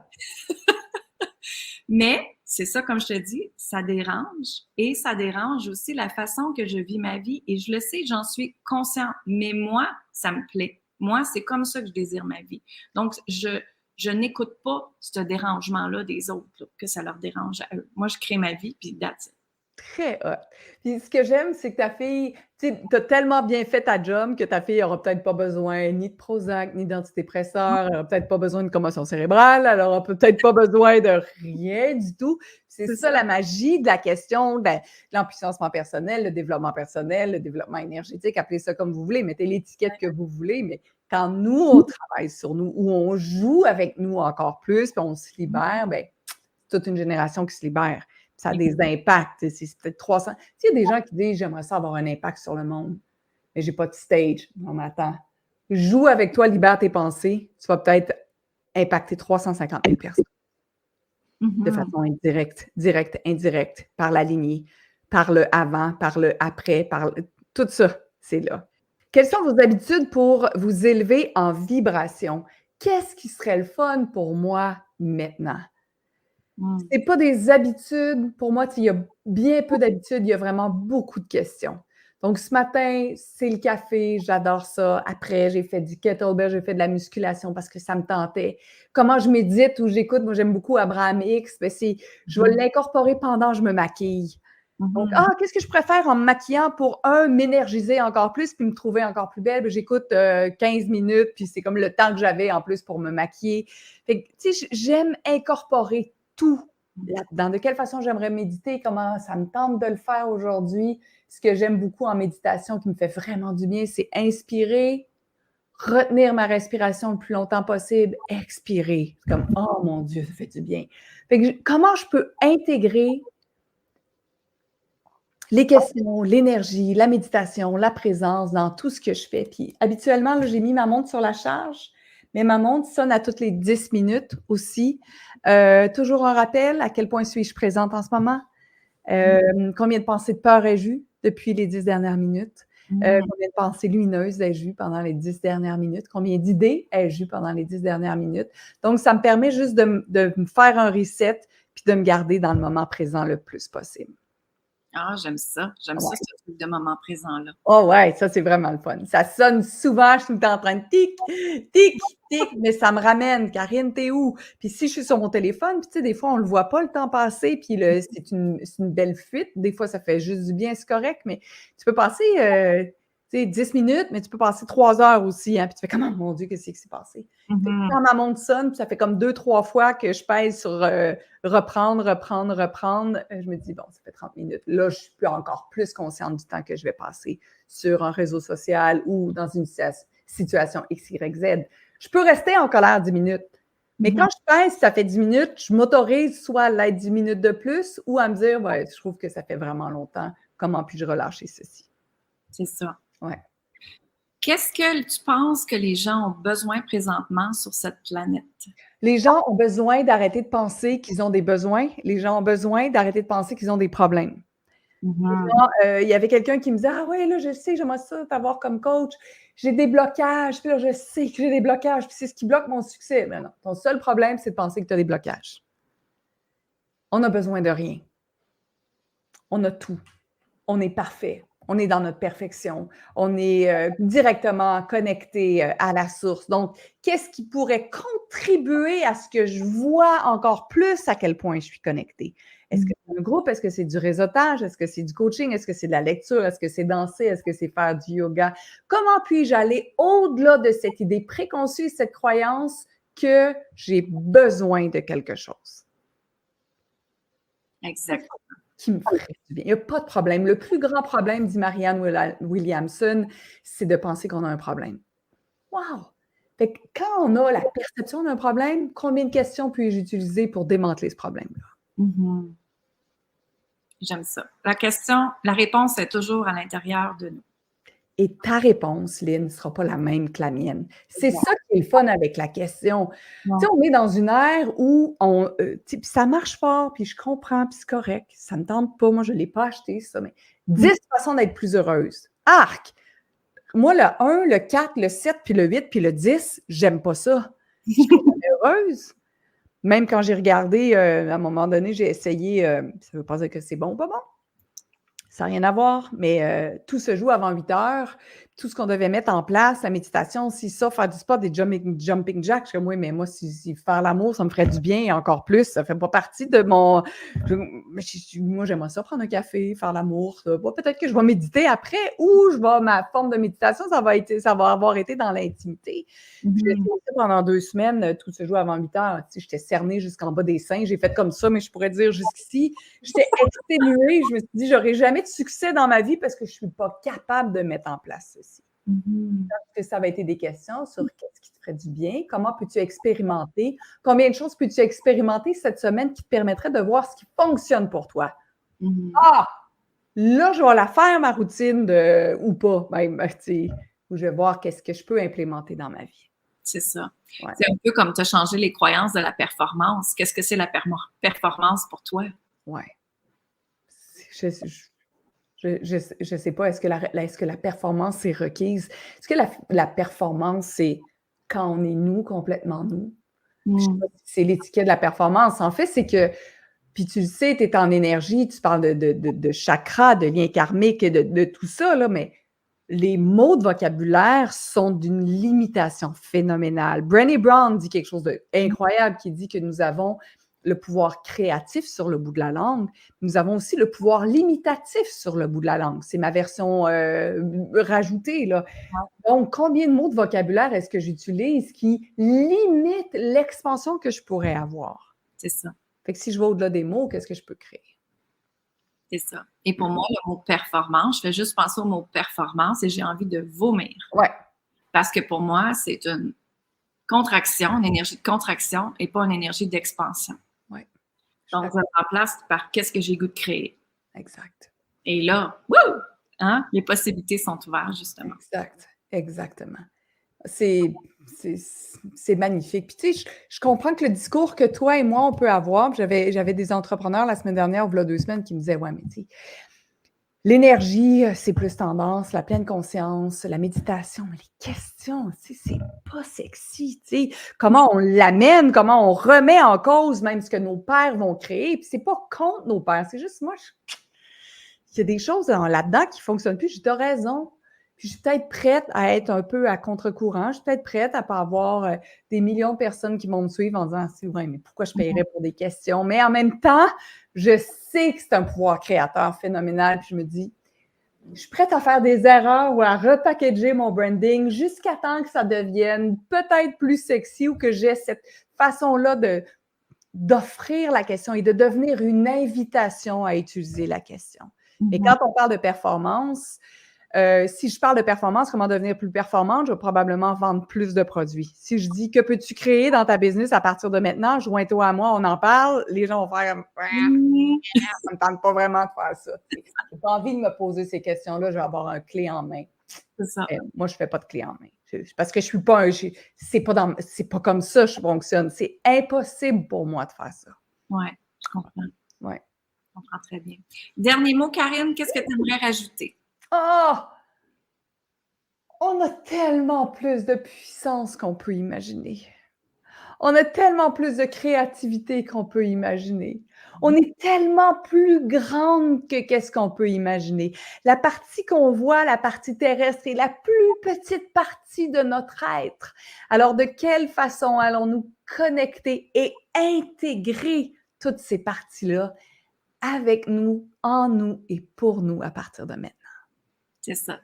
Mais, c'est ça, comme je te dis, ça dérange. Et ça dérange aussi la façon que je vis ma vie. Et je le sais, j'en suis consciente. Mais moi, ça me plaît. Moi, c'est comme ça que je désire ma vie. Donc, je n'écoute pas ce dérangement-là des autres, là, que ça leur dérange à eux. Moi, je crée ma vie, puis that's it. Très hot. Puis ce que j'aime, c'est que ta fille, tu sais, t'as tellement bien fait ta job que ta fille n'aura peut-être pas besoin ni de Prozac, ni d'antidépresseurs, elle n'aura peut-être pas besoin de commotion cérébrale, elle n'aura peut-être pas besoin de rien du tout. C'est ça la magie de la question de l'empuissancement personnel, le développement énergétique, appelez ça comme vous voulez, mettez l'étiquette que vous voulez, mais quand nous, on travaille sur nous, ou on joue avec nous encore plus, puis on se libère, bien, c'est toute une génération qui se libère. Ça a des impacts. C'est peut-être 300. Il y a des gens qui disent « J'aimerais ça avoir un impact sur le monde, mais j'ai pas de stage. » Non, mais attends. Joue avec toi, libère tes pensées. Tu vas peut-être impacter 350 000 personnes de façon indirecte, par la lignée, par le avant, par le après, tout ça, c'est là. Quelles sont vos habitudes pour vous élever en vibration? Qu'est-ce qui serait le fun pour moi maintenant? C'est pas des habitudes. Pour moi, il y a bien peu d'habitudes, il y a vraiment beaucoup de questions. Donc, ce matin, c'est le café, j'adore ça. Après, j'ai fait du kettlebell, j'ai fait de la musculation parce que ça me tentait. Comment je médite ou j'écoute, moi, j'aime beaucoup Abraham Hicks, je vais l'incorporer pendant que je me maquille. Donc, qu'est-ce que je préfère en me maquillant pour, m'énergiser encore plus puis me trouver encore plus belle? J'écoute 15 minutes, puis c'est comme le temps que j'avais en plus pour me maquiller. Fait que, tu sais, j'aime incorporer tout là-dedans. De quelle façon j'aimerais méditer, comment ça me tente de le faire aujourd'hui. Ce que j'aime beaucoup en méditation qui me fait vraiment du bien, c'est inspirer, retenir ma respiration le plus longtemps possible, expirer. C'est comme, oh mon Dieu, ça fait du bien. Fait que comment je peux intégrer les questions, l'énergie, la méditation, la présence dans tout ce que je fais. Puis habituellement, là, j'ai mis ma montre sur la charge, mais ma montre sonne à toutes les 10 minutes aussi. Toujours un rappel, à quel point suis-je présente en ce moment? Combien de pensées de peur ai-je eues depuis les 10 dernières minutes? Combien de pensées lumineuses ai-je eues pendant les 10 dernières minutes? Combien d'idées ai-je eues pendant les 10 dernières minutes? Donc, ça me permet juste de me faire un reset puis de me garder dans le moment présent le plus possible. Ah, j'aime ça. J'aime ça, ce truc de moment présent-là. Oh ouais, ça, c'est vraiment le fun. Ça sonne souvent, je suis tout le temps en train de tic, tic, tic, mais ça me ramène. Karine, t'es où? Puis si je suis sur mon téléphone, puis tu sais, des fois, on le voit pas le temps passer, puis c'est une belle fuite. Des fois, ça fait juste du bien, c'est correct, mais tu peux passer, tu sais, 10 minutes, mais tu peux passer 3 heures aussi, hein, puis tu fais comme, oh mon Dieu, qu'est-ce qui s'est passé? Quand ma montre sonne, puis ça fait comme 2-3 fois que je pèse sur reprendre, je me dis, bon, ça fait 30 minutes. Là, je suis plus encore plus consciente du temps que je vais passer sur un réseau social ou dans une situation X, Y, Z. Je peux rester en colère 10 minutes. Mais quand je pèse, ça fait 10 minutes, je m'autorise soit à l'être 10 minutes de plus ou à me dire, ouais, je trouve que ça fait vraiment longtemps. Comment puis-je relâcher ceci? C'est ça. Ouais. Qu'est-ce que tu penses que les gens ont besoin présentement sur cette planète? Les gens ont besoin d'arrêter de penser qu'ils ont des besoins. Les gens ont besoin d'arrêter de penser qu'ils ont des problèmes. Il y avait quelqu'un qui me disait, ah ouais, là, je sais, j'aimerais ça t'avoir comme coach. J'ai des blocages. Puis là, je sais que j'ai des blocages. Puis c'est ce qui bloque mon succès. Mais non, ton seul problème, c'est de penser que tu as des blocages. On a besoin de rien. On a tout. On est parfait. On est dans notre perfection. On est directement connecté à la source. Donc, qu'est-ce qui pourrait contribuer à ce que je vois encore plus à quel point je suis connectée? Est-ce que c'est un groupe? Est-ce que c'est du réseautage? Est-ce que c'est du coaching? Est-ce que c'est de la lecture? Est-ce que c'est danser? Est-ce que c'est faire du yoga? Comment puis-je aller au-delà de cette idée préconçue, cette croyance que j'ai besoin de quelque chose? Exactement. Qui me ferait du bien. Il n'y a pas de problème. Le plus grand problème, dit Marianne Williamson, c'est de penser qu'on a un problème. Wow! Fait que quand on a la perception d'un problème, combien de questions puis-je utiliser pour démanteler ce problème-là? J'aime ça. La réponse est toujours à l'intérieur de nous. Et ta réponse, Lynn, ne sera pas la même que la mienne. C'est ça qui est le fun avec la question. Tu sais, on est dans une ère où puis ça marche fort, puis je comprends, puis c'est correct. Ça ne me tente pas. Moi, je ne l'ai pas acheté, ça, mais 10 façons d'être plus heureuse. Arc! Moi, le 1, le 4, le 7, puis le 8, puis le 10, j'aime pas ça. Je suis heureuse. Même quand j'ai regardé, à un moment donné, j'ai essayé, ça ne veut pas dire que c'est bon ou pas bon. Ça n'a rien à voir, mais tout se joue avant 8 heures. Tout ce qu'on devait mettre en place, la méditation, si ça, faire du sport, des jumping jacks, je suis comme, oui, mais moi, si faire l'amour, ça me ferait du bien et encore plus. Ça ne fait pas partie de mon... Moi, j'aimerais ça, prendre un café, faire l'amour. Peut-être que je vais méditer après ou ma forme de méditation, ça va avoir été dans l'intimité. J'ai fait ça pendant 2 semaines, tout se joue avant 8 heures. Tu sais, j'étais cernée jusqu'en bas des seins. J'ai fait comme ça, mais je pourrais dire jusqu'ici. J'étais exténuée. Je me suis dit, j'aurais jamais de succès dans ma vie parce que je ne suis pas capable de mettre en place ceci. Parce que ça va être des questions sur qu'est-ce qui te ferait du bien, comment peux-tu expérimenter, combien de choses peux-tu expérimenter cette semaine qui te permettrait de voir ce qui fonctionne pour toi. Ah! Là, je vais la faire, ma routine, ou pas, même, où je vais voir qu'est-ce que je peux implémenter dans ma vie. C'est ça. Ouais. C'est un peu comme tu as changé les croyances de la performance. Qu'est-ce que c'est la performance pour toi? Oui. Je sais pas, est-ce que la performance est requise? Est-ce que la performance, c'est quand on est nous, complètement nous? Je sais pas si c'est l'étiquette de la performance. En fait, c'est que, puis tu le sais, tu es en énergie, tu parles de chakra, de lien karmique, de tout ça, là, mais les mots de vocabulaire sont d'une limitation phénoménale. Brené Brown dit quelque chose d'incroyable qui dit que nous avons le pouvoir créatif sur le bout de la langue. Nous avons aussi le pouvoir limitatif sur le bout de la langue. C'est ma version rajoutée, là. Donc, combien de mots de vocabulaire est-ce que j'utilise qui limitent l'expansion que je pourrais avoir? C'est ça. Fait que si je vais au-delà des mots, qu'est-ce que je peux créer? C'est ça. Et pour moi, le mot performance, je fais juste penser au mot performance et j'ai envie de vomir. Ouais. Parce que pour moi, c'est une contraction, une énergie de contraction et pas une énergie d'expansion. Ouais. Donc, ça se remplace par qu'est-ce que j'ai goût de créer. Exact. Et là, wouh! Hein? Les possibilités sont ouvertes, justement. Exact. Exactement. C'est c'est c'est magnifique. Puis tu sais, je comprends que le discours que toi et moi, on peut avoir, puis j'avais des entrepreneurs la semaine dernière ou v'là 2 semaines qui me disaient: «Ouais, mais tu sais, l'énergie, c'est plus tendance, la pleine conscience, la méditation, mais les questions, tu sais, c'est pas sexy, tu sais. Comment on l'amène, comment on remet en cause même ce que nos pères vont créer, puis c'est pas contre nos pères, c'est juste moi, il y a des choses là-dedans qui fonctionnent plus. Je dis: «Tu as raison». Puis je suis peut-être prête à être un peu à contre-courant. Je suis peut-être prête à pas avoir, des millions de personnes qui vont me suivre en disant: «C'est vrai, mais pourquoi je paierais pour des questions?» Mais en même temps, je sais que c'est un pouvoir créateur phénoménal, puis je me dis: «Je suis prête à faire des erreurs ou à repackager mon branding jusqu'à temps que ça devienne peut-être plus sexy ou que j'ai cette façon-là d'offrir la question et de devenir une invitation à utiliser la question». Et quand on parle de performance, si je parle de performance, comment devenir plus performante, je vais probablement vendre plus de produits. Si je dis: «Que peux-tu créer dans ta business à partir de maintenant? Joins-toi à moi, on en parle», les gens vont faire comme: «Ça me tente pas vraiment de faire ça». J'ai pas envie de me poser ces questions-là, je vais avoir un clé en main. C'est ça. Moi, je fais pas de clé en main. Parce que je suis pas c'est pas comme ça que je fonctionne. C'est impossible pour moi de faire ça. Ouais, je comprends. Ouais. Je comprends très bien. Dernier mot, Karine, qu'est-ce que tu aimerais rajouter? Oh! On a tellement plus de puissance qu'on peut imaginer. On a tellement plus de créativité qu'on peut imaginer. On est tellement plus grande que qu'est-ce qu'on peut imaginer. La partie qu'on voit, la partie terrestre, est la plus petite partie de notre être. Alors, de quelle façon allons-nous connecter et intégrer toutes ces parties-là avec nous, en nous et pour nous à partir de maintenant? C'est ça.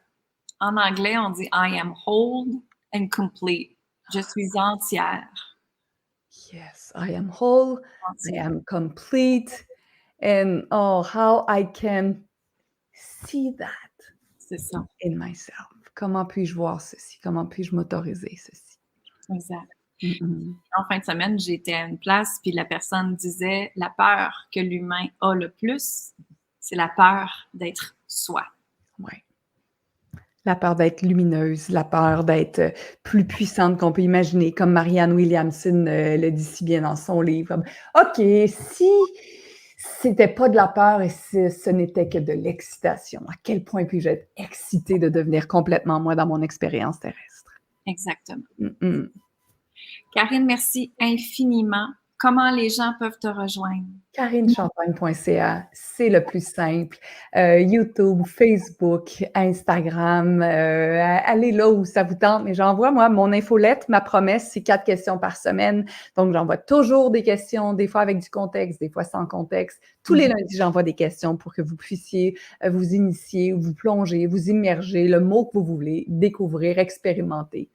En anglais, on dit I am whole and complete. Je suis entière. Yes, I am whole, I Entière. am complete, and oh, how I can see that C'est ça. in myself. Comment puis-je voir ceci? Comment puis-je m'autoriser ceci? Exact. Mm-mm. En fin de semaine, j'étais à une place, puis la personne disait la peur que l'humain a le plus, c'est la peur d'être soi. Ouais. La peur d'être lumineuse, la peur d'être plus puissante qu'on peut imaginer, comme Marianne Williamson le dit si bien dans son livre. OK, si c'était pas de la peur et ce n'était que de l'excitation, à quel point puis-je être excitée de devenir complètement moi dans mon expérience terrestre? Exactement. Mm-mm. Karine, merci infiniment. Comment les gens peuvent te rejoindre? KarineChampagne.ca, c'est le plus simple. YouTube, Facebook, Instagram, allez là où ça vous tente. Mais j'envoie, moi, mon infolette, ma promesse, c'est 4 questions par semaine. Donc, j'envoie toujours des questions, des fois avec du contexte, des fois sans contexte. Tous les lundis, j'envoie des questions pour que vous puissiez vous initier, vous plonger, vous immerger, le mot que vous voulez, découvrir, expérimenter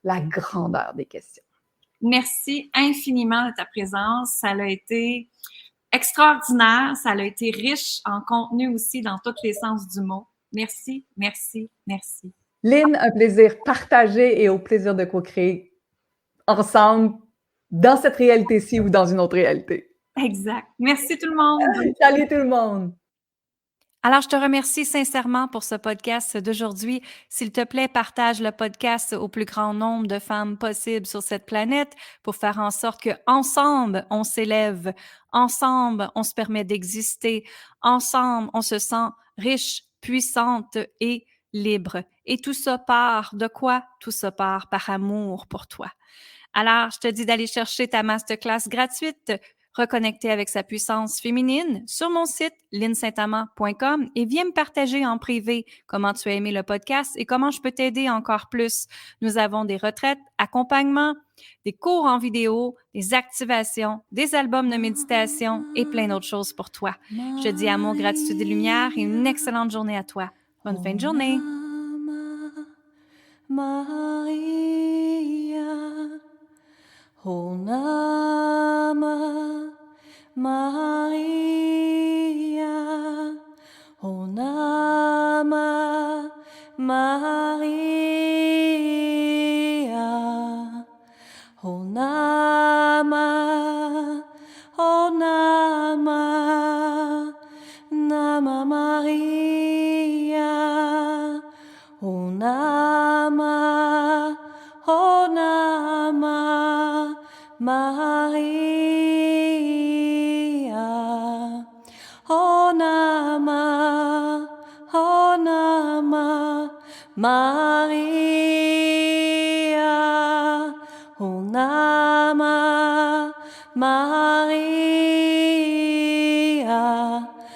la grandeur des questions. Merci infiniment de ta présence. Ça a été extraordinaire. Ça a été riche en contenu aussi dans tous les sens du mot. Merci, merci, merci. Lynn, un plaisir partagé et au plaisir de co-créer ensemble dans cette réalité-ci ou dans une autre réalité. Exact. Merci tout le monde. Salut tout le monde! Alors, je te remercie sincèrement pour ce podcast d'aujourd'hui. S'il te plaît, partage le podcast au plus grand nombre de femmes possible sur cette planète pour faire en sorte que ensemble on s'élève, ensemble, on se permet d'exister, ensemble, on se sent riche, puissante et libre. Et tout ça part de quoi? Tout ça part par amour pour toi. Alors, je te dis d'aller chercher ta masterclass gratuite reconnecter avec sa puissance féminine sur mon site linsaintamant.com et viens me partager en privé comment tu as aimé le podcast et comment je peux t'aider encore plus. Nous avons des retraites, accompagnements, des cours en vidéo, des activations, des albums de méditation et plein d'autres choses pour toi. Je te dis amour, gratitude et lumière et une excellente journée à toi. Bonne fin de journée. Honama Maria, Honama Maria, Honama, Honama, Nama Maria, Honama. Maria. O Nama, O Nama, Maria. O Nama, Maria.